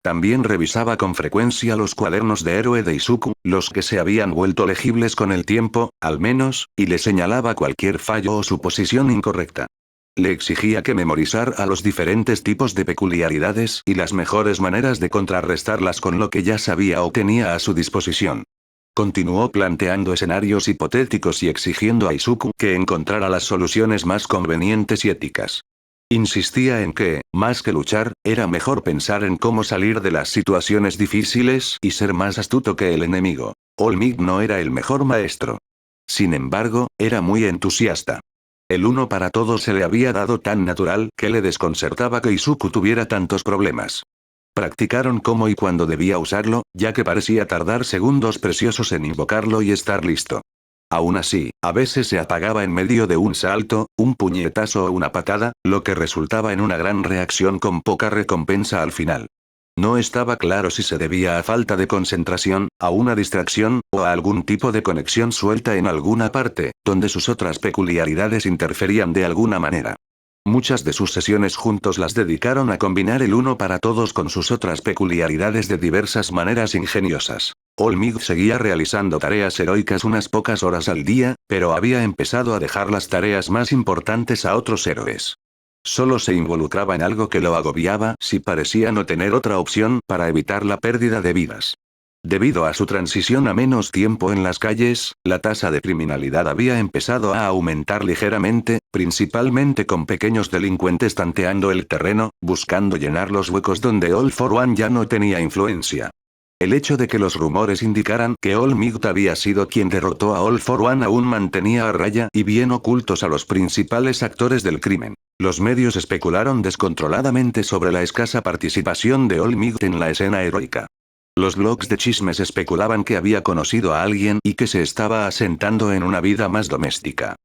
También revisaba con frecuencia los cuadernos de héroe de Izuku, los que se habían vuelto legibles con el tiempo, al menos, y le señalaba cualquier fallo o suposición incorrecta. Le exigía que memorizara los diferentes tipos de peculiaridades y las mejores maneras de contrarrestarlas con lo que ya sabía o tenía a su disposición. Continuó planteando escenarios hipotéticos y exigiendo a Izuku que encontrara las soluciones más convenientes y éticas. Insistía en que, más que luchar, era mejor pensar en cómo salir de las situaciones difíciles y ser más astuto que el enemigo. All Might no era el mejor maestro. Sin embargo, era muy entusiasta. El uno para todos se le había dado tan natural que le desconcertaba que Izuku tuviera tantos problemas. Practicaron cómo y cuándo debía usarlo, ya que parecía tardar segundos preciosos en invocarlo y estar listo. Aún así, a veces se apagaba en medio de un salto, un puñetazo o una patada, lo que resultaba en una gran reacción con poca recompensa al final. No estaba claro si se debía a falta de concentración, a una distracción, o a algún tipo de conexión suelta en alguna parte, donde sus otras peculiaridades interferían de alguna manera. Muchas de sus sesiones juntos las dedicaron a combinar el uno para todos con sus otras peculiaridades de diversas maneras ingeniosas. All Might seguía realizando tareas heroicas unas pocas horas al día, pero había empezado a dejar las tareas más importantes a otros héroes. Solo se involucraba en algo que lo agobiaba si parecía no tener otra opción para evitar la pérdida de vidas. Debido a su transición a menos tiempo en las calles, la tasa de criminalidad había empezado a aumentar ligeramente, principalmente con pequeños delincuentes tanteando el terreno, buscando llenar los huecos donde All for One ya no tenía influencia. El hecho de que los rumores indicaran que All Might había sido quien derrotó a All for One aún mantenía a raya y bien ocultos a los principales actores del crimen. Los medios especularon descontroladamente sobre la escasa participación de All Might en la escena heroica. Los blogs de chismes especulaban que había conocido a alguien y que se estaba asentando en una vida más doméstica.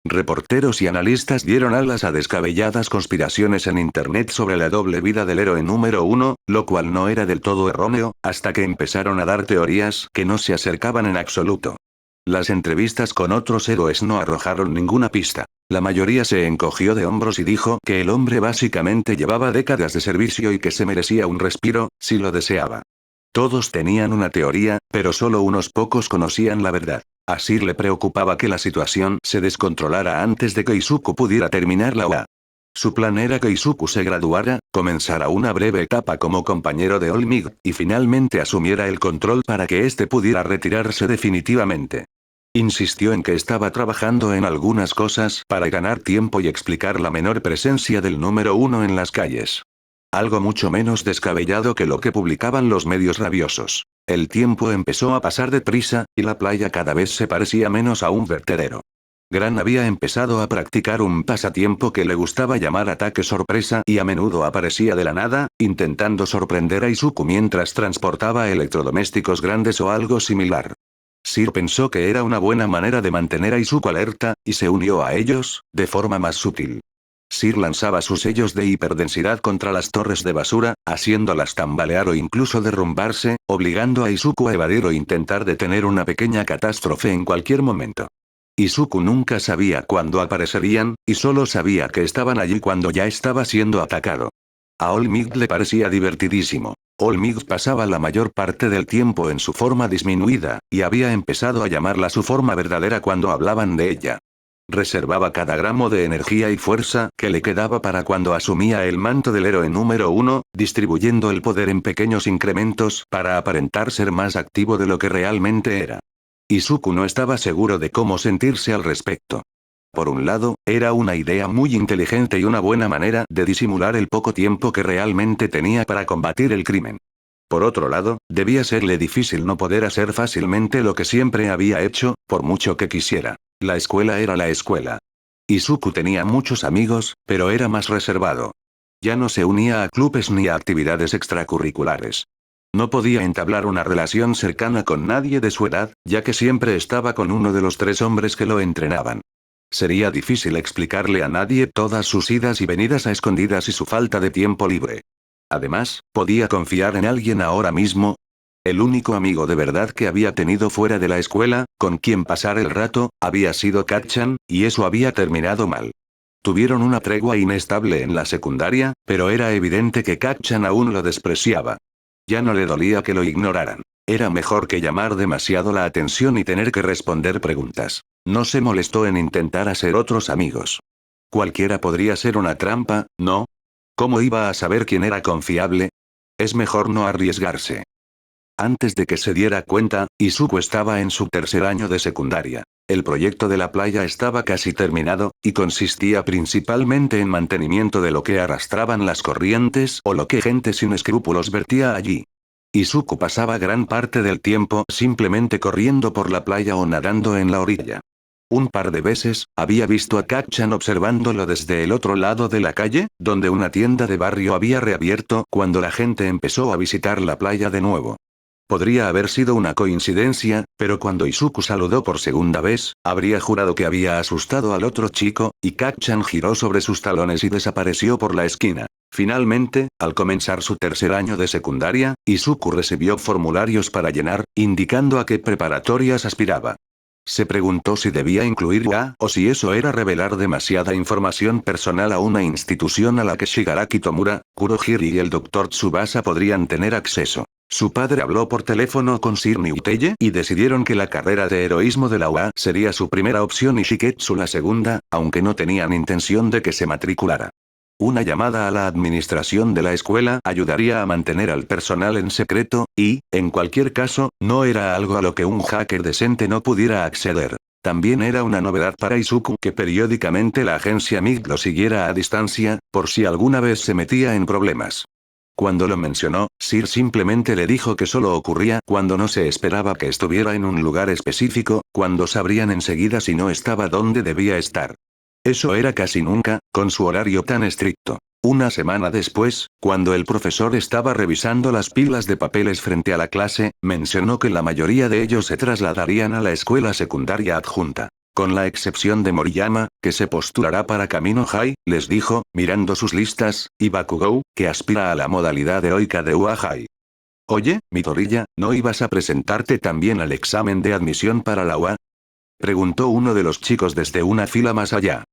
Reporteros y analistas dieron alas a descabelladas conspiraciones en Internet sobre la doble vida del héroe número uno, lo cual no era del todo erróneo, hasta que empezaron a dar teorías que no se acercaban en absoluto. Las entrevistas con otros héroes no arrojaron ninguna pista. La mayoría se encogió de hombros y dijo que el hombre básicamente llevaba décadas de servicio y que se merecía un respiro, si lo deseaba. Todos tenían una teoría, pero solo unos pocos conocían la verdad. A Sir le preocupaba que la situación se descontrolara antes de que Izuku pudiera terminar la UA. Su plan era que Izuku se graduara, comenzara una breve etapa como compañero de All Might, y finalmente asumiera el control para que éste pudiera retirarse definitivamente. Insistió en que estaba trabajando en algunas cosas para ganar tiempo y explicar la menor presencia del número uno en las calles. Algo mucho menos descabellado que lo que publicaban los medios rabiosos. El tiempo empezó a pasar deprisa, y la playa cada vez se parecía menos a un vertedero. Gran había empezado a practicar un pasatiempo que le gustaba llamar ataque sorpresa y a menudo aparecía de la nada, intentando sorprender a Izuku mientras transportaba electrodomésticos grandes o algo similar. Sir pensó que era una buena manera de mantener a Izuku alerta, y se unió a ellos, de forma más sutil. Sir lanzaba sus sellos de hiperdensidad contra las torres de basura, haciéndolas tambalear o incluso derrumbarse, obligando a Izuku a evadir o intentar detener una pequeña catástrofe en cualquier momento. Izuku nunca sabía cuándo aparecerían, y solo sabía que estaban allí cuando ya estaba siendo atacado. A All Might le parecía divertidísimo. All Might pasaba la mayor parte del tiempo en su forma disminuida, y había empezado a llamarla su forma verdadera cuando hablaban de ella. Reservaba cada gramo de energía y fuerza que le quedaba para cuando asumía el manto del héroe número 1, distribuyendo el poder en pequeños incrementos para aparentar ser más activo de lo que realmente era. Izuku no estaba seguro de cómo sentirse al respecto. Por un lado, era una idea muy inteligente y una buena manera de disimular el poco tiempo que realmente tenía para combatir el crimen. Por otro lado, debía serle difícil no poder hacer fácilmente lo que siempre había hecho, por mucho que quisiera. La escuela era la escuela. Izuku tenía muchos amigos, pero era más reservado. Ya no se unía a clubes ni a actividades extracurriculares. No podía entablar una relación cercana con nadie de su edad, ya que siempre estaba con uno de los 3 hombres que lo entrenaban. Sería difícil explicarle a nadie todas sus idas y venidas a escondidas y su falta de tiempo libre. Además, ¿podía confiar en alguien ahora mismo? El único amigo de verdad que había tenido fuera de la escuela, con quien pasar el rato, había sido Kacchan, y eso había terminado mal. Tuvieron una tregua inestable en la secundaria, pero era evidente que Kacchan aún lo despreciaba. Ya no le dolía que lo ignoraran. Era mejor que llamar demasiado la atención y tener que responder preguntas. No se molestó en intentar hacer otros amigos. Cualquiera podría ser una trampa, ¿no? ¿Cómo iba a saber quién era confiable? Es mejor no arriesgarse. Antes de que se diera cuenta, Izuku estaba en su 3er año de secundaria. El proyecto de la playa estaba casi terminado, y consistía principalmente en mantenimiento de lo que arrastraban las corrientes o lo que gente sin escrúpulos vertía allí. Izuku pasaba gran parte del tiempo simplemente corriendo por la playa o nadando en la orilla. Un par de veces, había visto a Kacchan observándolo desde el otro lado de la calle, donde una tienda de barrio había reabierto cuando la gente empezó a visitar la playa de nuevo. Podría haber sido una coincidencia, pero cuando Izuku saludó por segunda vez, habría jurado que había asustado al otro chico, y Kacchan giró sobre sus talones y desapareció por la esquina. Finalmente, al comenzar su 3er año de secundaria, Izuku recibió formularios para llenar, indicando a qué preparatorias aspiraba. Se preguntó si debía incluir UA o si eso era revelar demasiada información personal a una institución a la que Shigaraki Tomura, Kurohiri y el Dr. Tsubasa podrían tener acceso. Su padre habló por teléfono con Sir Niuteye y decidieron que la carrera de heroísmo de la UA sería su primera opción y Shiketsu la segunda, aunque no tenían intención de que se matriculara. Una llamada a la administración de la escuela ayudaría a mantener al personal en secreto, y, en cualquier caso, no era algo a lo que un hacker decente no pudiera acceder. También era una novedad para Izuku que periódicamente la agencia MIG lo siguiera a distancia, por si alguna vez se metía en problemas. Cuando lo mencionó, Sir simplemente le dijo que solo ocurría cuando no se esperaba que estuviera en un lugar específico, cuando sabrían enseguida si no estaba donde debía estar. Eso era casi nunca, con su horario tan estricto. Una semana después, cuando el profesor estaba revisando las pilas de papeles frente a la clase, mencionó que la mayoría de ellos se trasladarían a la escuela secundaria adjunta. Con la excepción de Moriyama, que se postulará para Camino High, les dijo, mirando sus listas, y Bakugou, que aspira a la modalidad heroica de UA High. Oye, Midoriya, ¿no ibas a presentarte también al examen de admisión para la UA? Preguntó uno de los chicos desde una fila más allá.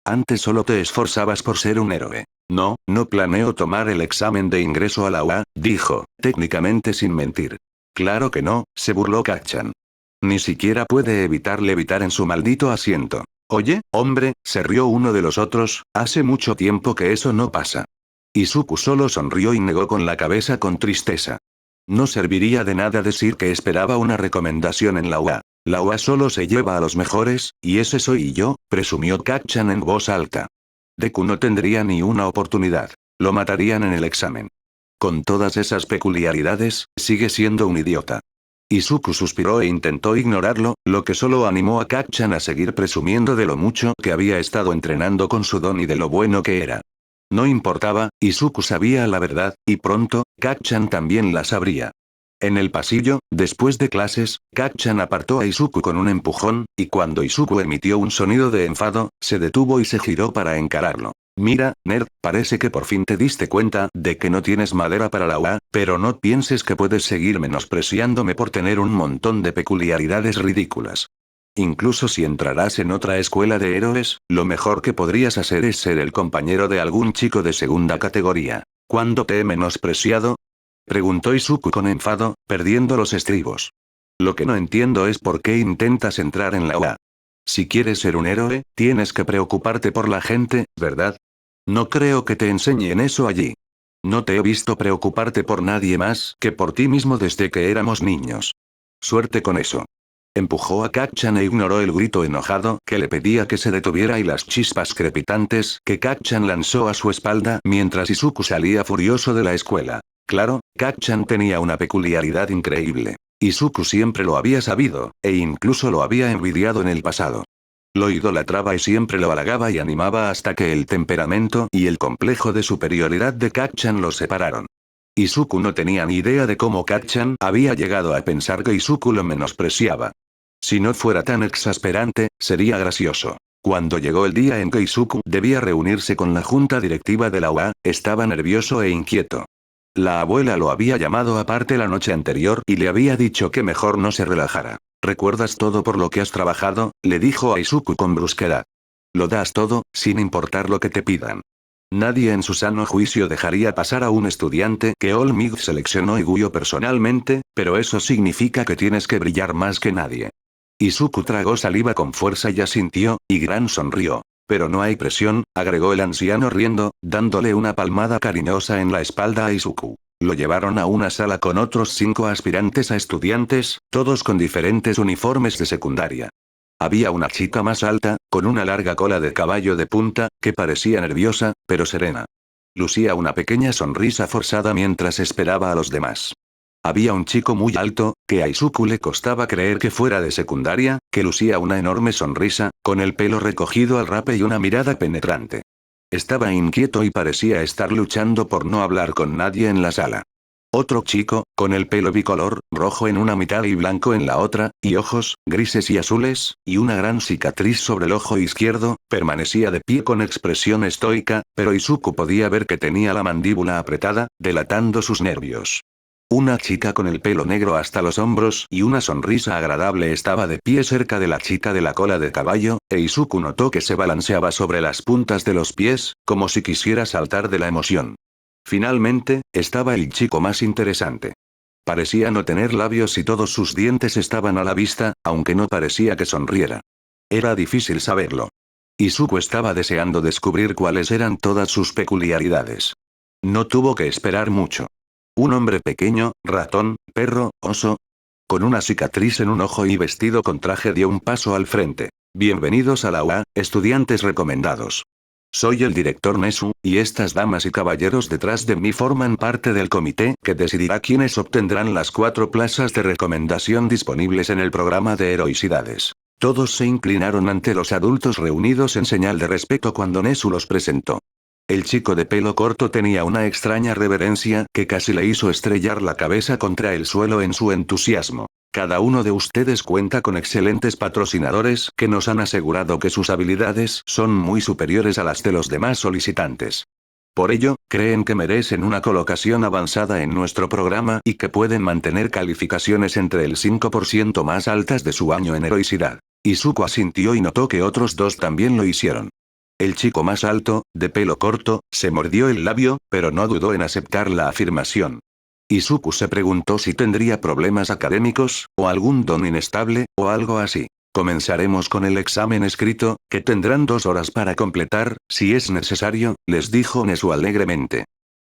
Antes solo te esforzabas por ser un héroe. No, no planeo tomar el examen de ingreso a la UA, dijo, técnicamente sin mentir. Claro que no, se burló Kacchan. Ni siquiera puede evitar levitar en su maldito asiento. Oye, hombre, se rió uno de los otros, hace mucho tiempo que eso no pasa. Izuku solo sonrió y negó con la cabeza con tristeza. No serviría de nada decir que esperaba una recomendación en la UA. La UA solo se lleva a los mejores, y ese soy yo, presumió Kacchan en voz alta. Deku no tendría ni una oportunidad. Lo matarían en el examen. Con todas esas peculiaridades, sigue siendo un idiota. Izuku suspiró e intentó ignorarlo, lo que solo animó a Kacchan a seguir presumiendo de lo mucho que había estado entrenando con su don y de lo bueno que era. No importaba, Izuku sabía la verdad, y pronto, Kacchan también la sabría. En el pasillo, después de clases, Kacchan apartó a Izuku con un empujón, y cuando Izuku emitió un sonido de enfado, se detuvo y se giró para encararlo. Mira, nerd, parece que por fin te diste cuenta de que no tienes madera para la UA, pero no pienses que puedes seguir menospreciándome por tener un montón de peculiaridades ridículas. Incluso si entrarás en otra escuela de héroes, lo mejor que podrías hacer es ser el compañero de algún chico de segunda categoría. ¿Cuándo te he menospreciado? Preguntó Izuku con enfado, perdiendo los estribos. Lo que no entiendo es por qué intentas entrar en la UA. Si quieres ser un héroe, tienes que preocuparte por la gente, ¿verdad? No creo que te enseñen eso allí. No te he visto preocuparte por nadie más que por ti mismo desde que éramos niños. Suerte con eso. Empujó a Kacchan e ignoró el grito enojado que le pedía que se detuviera y las chispas crepitantes que Kacchan lanzó a su espalda mientras Izuku salía furioso de la escuela. Claro, Kacchan tenía una peculiaridad increíble. Izuku siempre lo había sabido, e incluso lo había envidiado en el pasado. Lo idolatraba y siempre lo halagaba y animaba hasta que el temperamento y el complejo de superioridad de Kacchan los separaron. Izuku no tenía ni idea de cómo Kacchan había llegado a pensar que Izuku lo menospreciaba. Si no fuera tan exasperante, sería gracioso. Cuando llegó el día en que Izuku debía reunirse con la junta directiva de la UA, estaba nervioso e inquieto. La abuela lo había llamado aparte la noche anterior y le había dicho que mejor no se relajara. ¿Recuerdas todo por lo que has trabajado?, le dijo a Izuku con brusquedad. Lo das todo, sin importar lo que te pidan. Nadie en su sano juicio dejaría pasar a un estudiante que All Might seleccionó y guió personalmente, pero eso significa que tienes que brillar más que nadie. Izuku tragó saliva con fuerza y asintió, y Gran sonrió. Pero no hay presión, agregó el anciano riendo, dándole una palmada cariñosa en la espalda a Izuku. Lo llevaron a una sala con otros 5 aspirantes a estudiantes, todos con diferentes uniformes de secundaria. Había una chica más alta, con una larga cola de caballo de punta, que parecía nerviosa, pero serena. Lucía una pequeña sonrisa forzada mientras esperaba a los demás. Había un chico muy alto, que a Izuku le costaba creer que fuera de secundaria, que lucía una enorme sonrisa, con el pelo recogido al rape y una mirada penetrante. Estaba inquieto y parecía estar luchando por no hablar con nadie en la sala. Otro chico, con el pelo bicolor, rojo en una mitad y blanco en la otra, y ojos, grises y azules, y una gran cicatriz sobre el ojo izquierdo, permanecía de pie con expresión estoica, pero Izuku podía ver que tenía la mandíbula apretada, delatando sus nervios. Una chica con el pelo negro hasta los hombros y una sonrisa agradable estaba de pie cerca de la chica de la cola de caballo, e Izuku notó que se balanceaba sobre las puntas de los pies, como si quisiera saltar de la emoción. Finalmente, estaba el chico más interesante. Parecía no tener labios y todos sus dientes estaban a la vista, aunque no parecía que sonriera. Era difícil saberlo. Izuku estaba deseando descubrir cuáles eran todas sus peculiaridades. No tuvo que esperar mucho. Un hombre pequeño, ratón, perro, oso. Con una cicatriz en un ojo y vestido con traje dio un paso al frente. Bienvenidos a la UA, estudiantes recomendados. Soy el director Nezu, y estas damas y caballeros detrás de mí forman parte del comité que decidirá quiénes obtendrán las 4 plazas de recomendación disponibles en el programa de heroicidades. Todos se inclinaron ante los adultos reunidos en señal de respeto cuando Nezu los presentó. El chico de pelo corto tenía una extraña reverencia que casi le hizo estrellar la cabeza contra el suelo en su entusiasmo. Cada uno de ustedes cuenta con excelentes patrocinadores que nos han asegurado que sus habilidades son muy superiores a las de los demás solicitantes. Por ello, creen que merecen una colocación avanzada en nuestro programa y que pueden mantener calificaciones entre el 5% más altas de su año en heroicidad. Izuku asintió y notó que otros 2 también lo hicieron. El chico más alto, de pelo corto, se mordió el labio, pero no dudó en aceptar la afirmación. Izuku se preguntó si tendría problemas académicos, o algún don inestable, o algo así. Comenzaremos con el examen escrito, que tendrán 2 horas para completar, si es necesario, les dijo Nezu alegremente.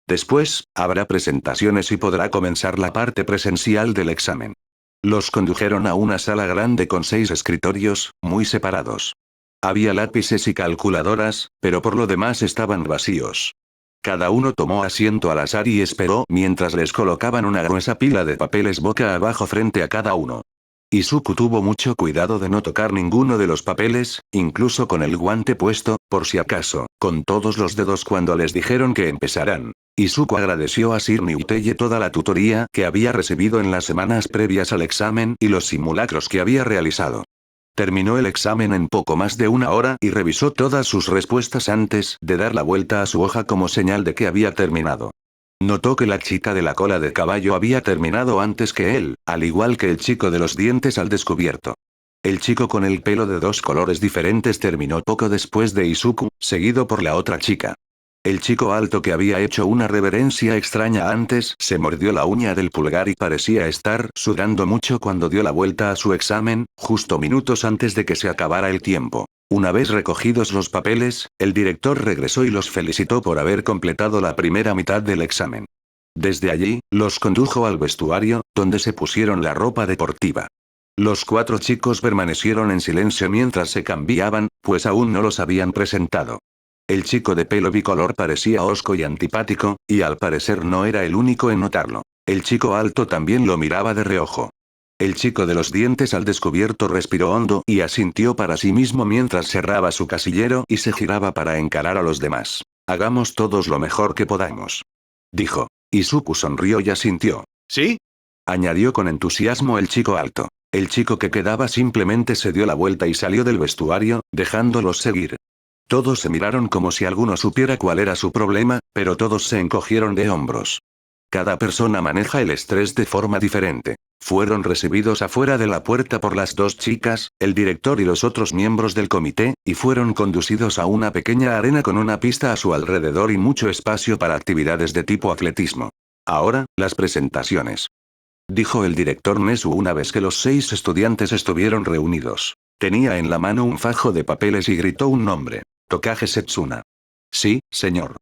Después, habrá presentaciones y podrá comenzar la parte presencial del examen. Los condujeron a una sala grande con 6 escritorios, muy separados. Había lápices y calculadoras, pero por lo demás estaban vacíos. Cada uno tomó asiento al azar y esperó mientras les colocaban una gruesa pila de papeles boca abajo frente a cada uno. Izuku tuvo mucho cuidado de no tocar ninguno de los papeles, incluso con el guante puesto, por si acaso, con todos los dedos cuando les dijeron que empezarán. Izuku agradeció a Sir Niuteye toda la tutoría que había recibido en las semanas previas al examen y los simulacros que había realizado. Terminó el examen en poco más de 1 hora y revisó todas sus respuestas antes de dar la vuelta a su hoja como señal de que había terminado. Notó que la chica de la cola de caballo había terminado antes que él, al igual que el chico de los dientes al descubierto. El chico con el pelo de dos colores diferentes terminó poco después de Izuku, seguido por la otra chica. El chico alto que había hecho una reverencia extraña antes se mordió la uña del pulgar y parecía estar sudando mucho cuando dio la vuelta a su examen, justo minutos antes de que se acabara el tiempo. Una vez recogidos los papeles, el director regresó y los felicitó por haber completado la primera mitad del examen. Desde allí, los condujo al vestuario, donde se pusieron la ropa deportiva. Los cuatro chicos permanecieron en silencio mientras se cambiaban, pues aún no los habían presentado. El chico de pelo bicolor parecía hosco y antipático, y al parecer no era el único en notarlo. El chico alto también lo miraba de reojo. El chico de los dientes al descubierto respiró hondo y asintió para sí mismo mientras cerraba su casillero y se giraba para encarar a los demás. Hagamos todos lo mejor que podamos, dijo. Izuku sonrió y asintió. ¿Sí? Añadió con entusiasmo el chico alto. El chico que quedaba simplemente se dio la vuelta y salió del vestuario, dejándolos seguir. Todos se miraron como si alguno supiera cuál era su problema, pero todos se encogieron de hombros. Cada persona maneja el estrés de forma diferente. Fueron recibidos afuera de la puerta por las dos chicas, el director y los otros miembros del comité, y fueron conducidos a una pequeña arena con una pista a su alrededor y mucho espacio para actividades de tipo atletismo. Ahora, las presentaciones, dijo el director Nezu una vez que los 6 estudiantes estuvieron reunidos. Tenía en la mano un fajo de papeles y gritó un nombre. Tokage Setsuna. Sí, señor,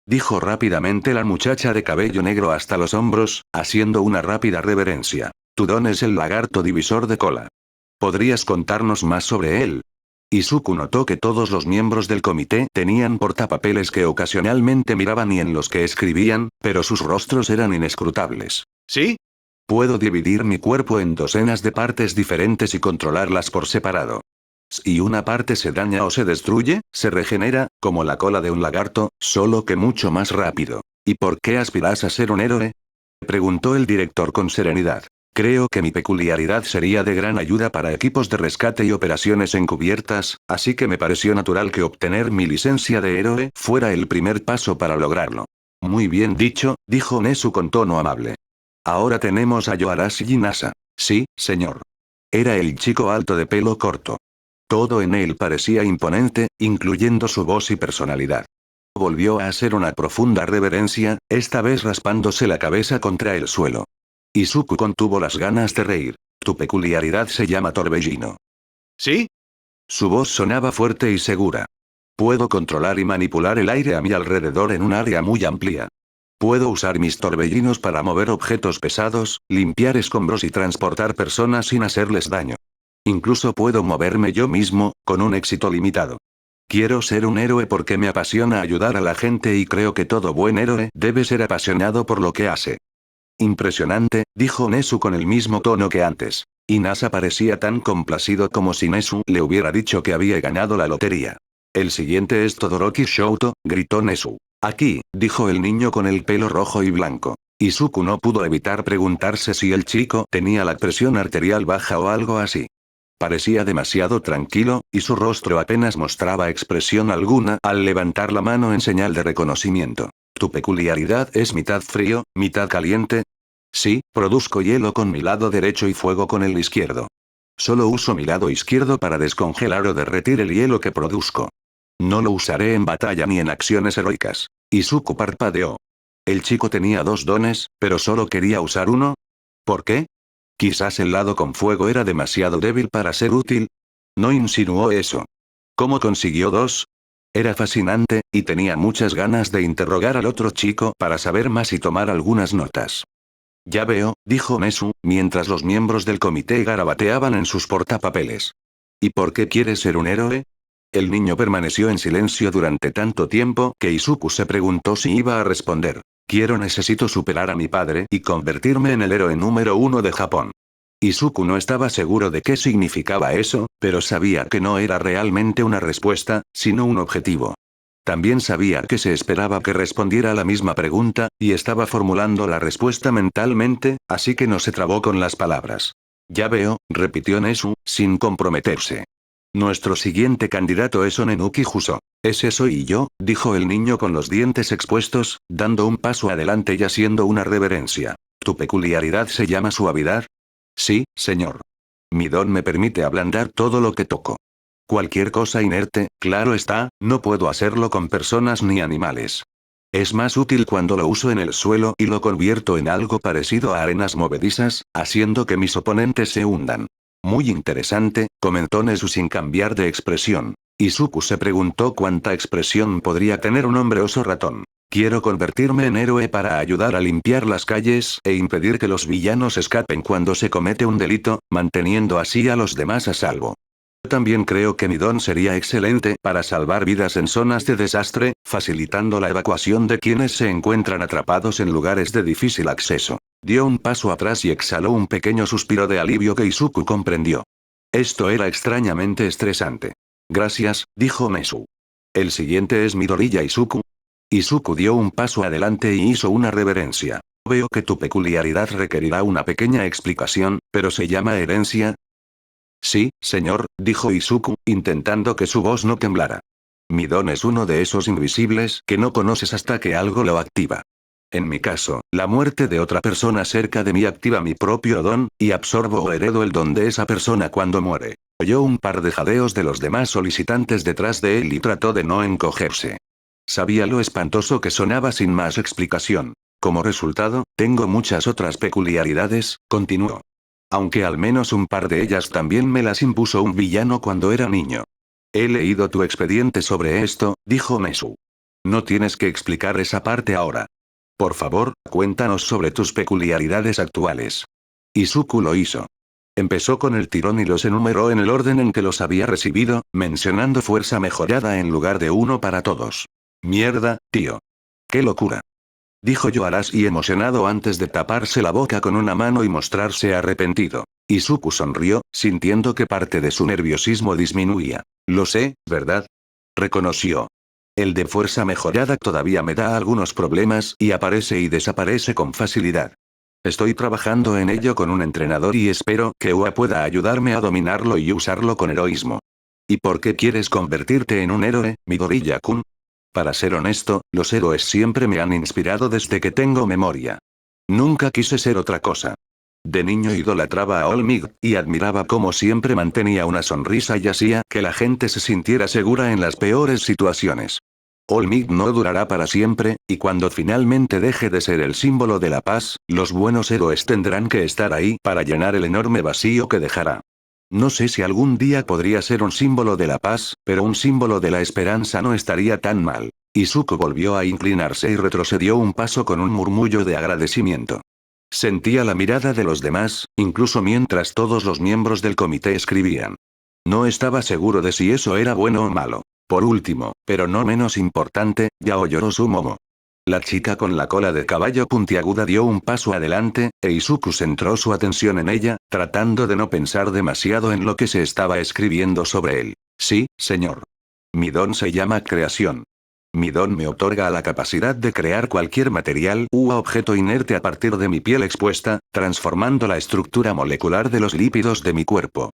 dijo rápidamente la muchacha de cabello negro hasta los hombros, haciendo una rápida reverencia. Tu don es el lagarto divisor de cola. ¿Podrías contarnos más sobre él? Izuku notó que todos los miembros del comité tenían portapapeles que ocasionalmente miraban y en los que escribían, pero sus rostros eran inescrutables. ¿Sí? Puedo dividir mi cuerpo en docenas de partes diferentes y controlarlas por separado. Si una parte se daña o se destruye, se regenera, como la cola de un lagarto, solo que mucho más rápido. ¿Y por qué aspiras a ser un héroe? Preguntó el director con serenidad. Creo que mi peculiaridad sería de gran ayuda para equipos de rescate y operaciones encubiertas, así que me pareció natural que obtener mi licencia de héroe fuera el primer paso para lograrlo. Muy bien dicho, dijo Nezu con tono amable. Ahora tenemos a Yoarashi Jinasa. Sí, señor. Era el chico alto de pelo corto. Todo en él parecía imponente, incluyendo su voz y personalidad. Volvió a hacer una profunda reverencia, esta vez raspándose la cabeza contra el suelo. Izuku contuvo las ganas de reír. Tu peculiaridad se llama torbellino. ¿Sí? Su voz sonaba fuerte y segura. Puedo controlar y manipular el aire a mi alrededor en un área muy amplia. Puedo usar mis torbellinos para mover objetos pesados, limpiar escombros y transportar personas sin hacerles daño. Incluso puedo moverme yo mismo, con un éxito limitado. Quiero ser un héroe porque me apasiona ayudar a la gente y creo que todo buen héroe debe ser apasionado por lo que hace. Impresionante, dijo Nezu con el mismo tono que antes. Y Nasa parecía tan complacido como si Nezu le hubiera dicho que había ganado la lotería. El siguiente es Todoroki Shouto, gritó Nezu. Aquí, dijo el niño con el pelo rojo y blanco. Izuku no pudo evitar preguntarse si el chico tenía la presión arterial baja o algo así. Parecía demasiado tranquilo, y su rostro apenas mostraba expresión alguna al levantar la mano en señal de reconocimiento. ¿Tu peculiaridad es mitad frío, mitad caliente? Sí, produzco hielo con mi lado derecho y fuego con el izquierdo. Solo uso mi lado izquierdo para descongelar o derretir el hielo que produzco. No lo usaré en batalla ni en acciones heroicas. Izuku parpadeó. El chico tenía 2 dones, pero solo quería usar uno. ¿Por qué? Quizás el lado con fuego era demasiado débil para ser útil. No insinuó eso. ¿Cómo consiguió 2? Era fascinante, y tenía muchas ganas de interrogar al otro chico para saber más y tomar algunas notas. Ya veo, dijo Nezu, mientras los miembros del comité garabateaban en sus portapapeles. ¿Y por qué quieres ser un héroe? El niño permaneció en silencio durante tanto tiempo que Izuku se preguntó si iba a responder. Necesito superar a mi padre y convertirme en el héroe número 1 de Japón. Izuku no estaba seguro de qué significaba eso, pero sabía que no era realmente una respuesta, sino un objetivo. También sabía que se esperaba que respondiera a la misma pregunta, y estaba formulando la respuesta mentalmente, así que no se trabó con las palabras. Ya veo, repitió Nezu, sin comprometerse. Nuestro siguiente candidato es Onenuki Juso. Ese soy yo, dijo el niño con los dientes expuestos, dando un paso adelante y haciendo una reverencia. ¿Tu peculiaridad se llama suavidad? Sí, señor. Mi don me permite ablandar todo lo que toco. Cualquier cosa inerte, claro está, no puedo hacerlo con personas ni animales. Es más útil cuando lo uso en el suelo y lo convierto en algo parecido a arenas movedizas, haciendo que mis oponentes se hundan. Muy interesante, comentó Nezu sin cambiar de expresión. Izuku se preguntó cuánta expresión podría tener un hombre oso ratón. Quiero convertirme en héroe para ayudar a limpiar las calles e impedir que los villanos escapen cuando se comete un delito, manteniendo así a los demás a salvo. Yo también creo que mi don sería excelente para salvar vidas en zonas de desastre, facilitando la evacuación de quienes se encuentran atrapados en lugares de difícil acceso. Dio un paso atrás y exhaló un pequeño suspiro de alivio que Izuku comprendió. Esto era extrañamente estresante. Gracias, dijo Nezu. El siguiente es Midoriya Izuku. Izuku dio un paso adelante y hizo una reverencia. Veo que tu peculiaridad requerirá una pequeña explicación, pero ¿se llama herencia? Sí, señor, dijo Izuku, intentando que su voz no temblara. Mi don es uno de esos invisibles que no conoces hasta que algo lo activa. En mi caso, la muerte de otra persona cerca de mí activa mi propio don, y absorbo o heredo el don de esa persona cuando muere. Oyó un par de jadeos de los demás solicitantes detrás de él y trató de no encogerse. Sabía lo espantoso que sonaba sin más explicación. Como resultado, tengo muchas otras peculiaridades, continuó. Aunque al menos un par de ellas también me las impuso un villano cuando era niño. He leído tu expediente sobre esto, dijo Nezu. No tienes que explicar esa parte ahora. Por favor, cuéntanos sobre tus peculiaridades actuales. Izuku lo hizo. Empezó con el tirón y los enumeró en el orden en que los había recibido, mencionando fuerza mejorada en lugar de uno para todos. Mierda, tío. ¡Qué locura! Dijo Yoarashi emocionado antes de taparse la boca con una mano y mostrarse arrepentido. Izuku sonrió, sintiendo que parte de su nerviosismo disminuía. Lo sé, ¿verdad? Reconoció. El de fuerza mejorada todavía me da algunos problemas y aparece y desaparece con facilidad. Estoy trabajando en ello con un entrenador y espero que Ua pueda ayudarme a dominarlo y usarlo con heroísmo. ¿Y por qué quieres convertirte en un héroe, Midoriya-kun? Para ser honesto, los héroes siempre me han inspirado desde que tengo memoria. Nunca quise ser otra cosa. De niño idolatraba a All Might, y admiraba cómo siempre mantenía una sonrisa y hacía que la gente se sintiera segura en las peores situaciones. All Might no durará para siempre, y cuando finalmente deje de ser el símbolo de la paz, los buenos héroes tendrán que estar ahí para llenar el enorme vacío que dejará. No sé si algún día podría ser un símbolo de la paz, pero un símbolo de la esperanza no estaría tan mal. Izuku volvió a inclinarse y retrocedió un paso con un murmullo de agradecimiento. Sentía la mirada de los demás, incluso mientras todos los miembros del comité escribían. No estaba seguro de si eso era bueno o malo. Por último, pero no menos importante, Yaoyorozu Momo. La chica con la cola de caballo puntiaguda dio un paso adelante, e Izuku centró su atención en ella, tratando de no pensar demasiado en lo que se estaba escribiendo sobre él. Sí, señor. Mi don se llama creación. Mi don me otorga la capacidad de crear cualquier material u objeto inerte a partir de mi piel expuesta, transformando la estructura molecular de los lípidos de mi cuerpo.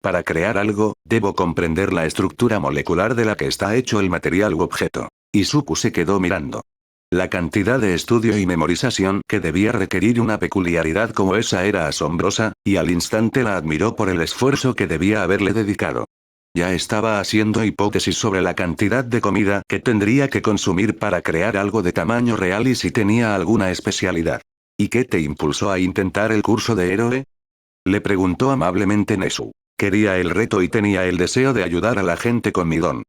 Para crear algo, debo comprender la estructura molecular de la que está hecho el material u objeto. Izuku se quedó mirando. La cantidad de estudio y memorización que debía requerir una peculiaridad como esa era asombrosa, y al instante la admiró por el esfuerzo que debía haberle dedicado. Ya estaba haciendo hipótesis sobre la cantidad de comida que tendría que consumir para crear algo de tamaño real y si tenía alguna especialidad. ¿Y qué te impulsó a intentar el curso de héroe? Le preguntó amablemente Nezu. Quería el reto y tenía el deseo de ayudar a la gente con mi don.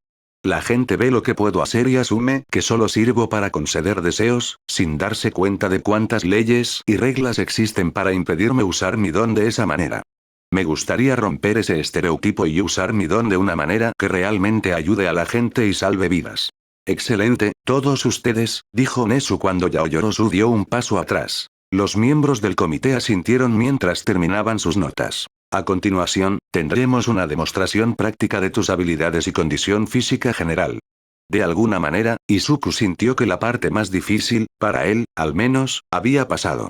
La gente ve lo que puedo hacer y asume que solo sirvo para conceder deseos, sin darse cuenta de cuántas leyes y reglas existen para impedirme usar mi don de esa manera. Me gustaría romper ese estereotipo y usar mi don de una manera que realmente ayude a la gente y salve vidas. Excelente, todos ustedes, dijo Nezu cuando Yaoyorozu dio un paso atrás. Los miembros del comité asintieron mientras terminaban sus notas. A continuación, tendremos una demostración práctica de tus habilidades y condición física general. De alguna manera, Izuku sintió que la parte más difícil, para él, al menos, había pasado.